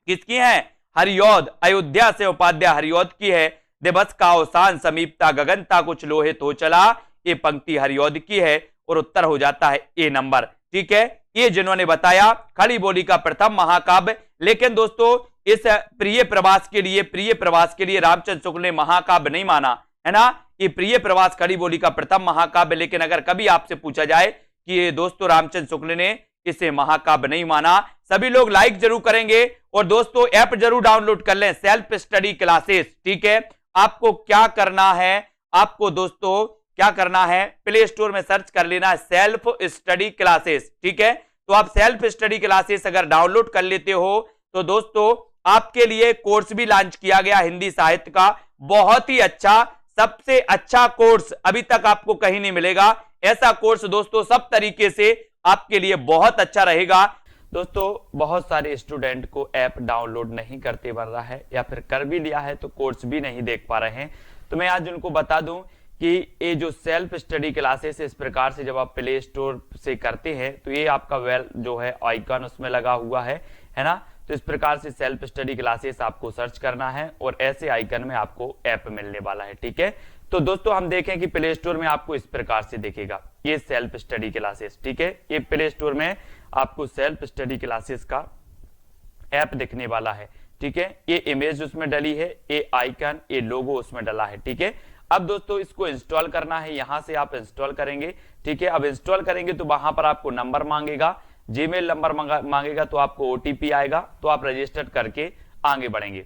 किसकी हैं? हरिऔध, अयोध्या से उपाध्याय हरिऔध की है। दिवस का अवसान समीपता, गगनता कुछ लोहित हो चला, ये पंक्ति हरिऔध की है, और उत्तर हो जाता है ए नंबर। ठीक है, ये जिन्होंने बताया खड़ी बोली का प्रथम महाकाव्य। लेकिन दोस्तों इस प्रिय प्रवास के लिए रामचंद्र शुक्ल ने महाकाव्य नहीं माना, है ना, ये प्रिय प्रवास खड़ी बोली का प्रथम महाकाव्य। लेकिन अगर कभी आपसे पूछा जाए कि ये दोस्तों रामचंद्र शुक्ल ने इसे महाकाव्य नहीं माना, सभी लोग लाइक जरूर करेंगे। और दोस्तों ऐप जरूर डाउनलोड कर लें, सेल्फ स्टडी क्लासेस। ठीक है, आपको क्या करना है? आपको दोस्तों क्या करना है? प्ले स्टोर में सर्च कर लेना है सेल्फ स्टडी क्लासेस। ठीक है, तो आप सेल्फ स्टडी क्लासेस अगर डाउनलोड कर लेते हो तो दोस्तों आपके लिए कोर्स भी लॉन्च किया गया हिंदी साहित्य का, बहुत ही अच्छा, सबसे अच्छा कोर्स अभी तक आपको कहीं नहीं मिलेगा। ऐसा कोर्स दोस्तों सब तरीके से आपके लिए बहुत अच्छा रहेगा। दोस्तों बहुत सारे स्टूडेंट को ऐप डाउनलोड नहीं करते बन रहा है, या फिर कर भी लिया है तो कोर्स भी नहीं देख पा रहे हैं। तो मैं आज उनको बता दूं कि ये जो सेल्फ स्टडी क्लासेस इस प्रकार से जब आप प्ले स्टोर से करते हैं तो ये आपका वेल जो है आइकन उसमें लगा हुआ है ना, तो इस प्रकार से सेल्फ स्टडी क्लासेस आपको सर्च करना है और ऐसे आइकन में आपको ऐप मिलने वाला है। ठीक है, तो दोस्तों हम देखें कि प्ले स्टोर में आपको इस प्रकार से दिखेगा ये सेल्फ स्टडी क्लासेस। ठीक है, ये प्ले स्टोर में आपको सेल्फ स्टडी क्लासेस का ऐप दिखने वाला है। ठीक है, ये इमेज उसमें डली है, ये आइकन, ये लोगो उसमें डला है। ठीक है, अब दोस्तों इसको इंस्टॉल करना है, यहां से आप इंस्टॉल करेंगे। ठीक है, अब इंस्टॉल करेंगे तो वहां पर आपको नंबर मांगेगा, जीमेल नंबर मांगेगा, तो आपको ओटीपी आएगा, तो आप रजिस्टर करके आगे बढ़ेंगे।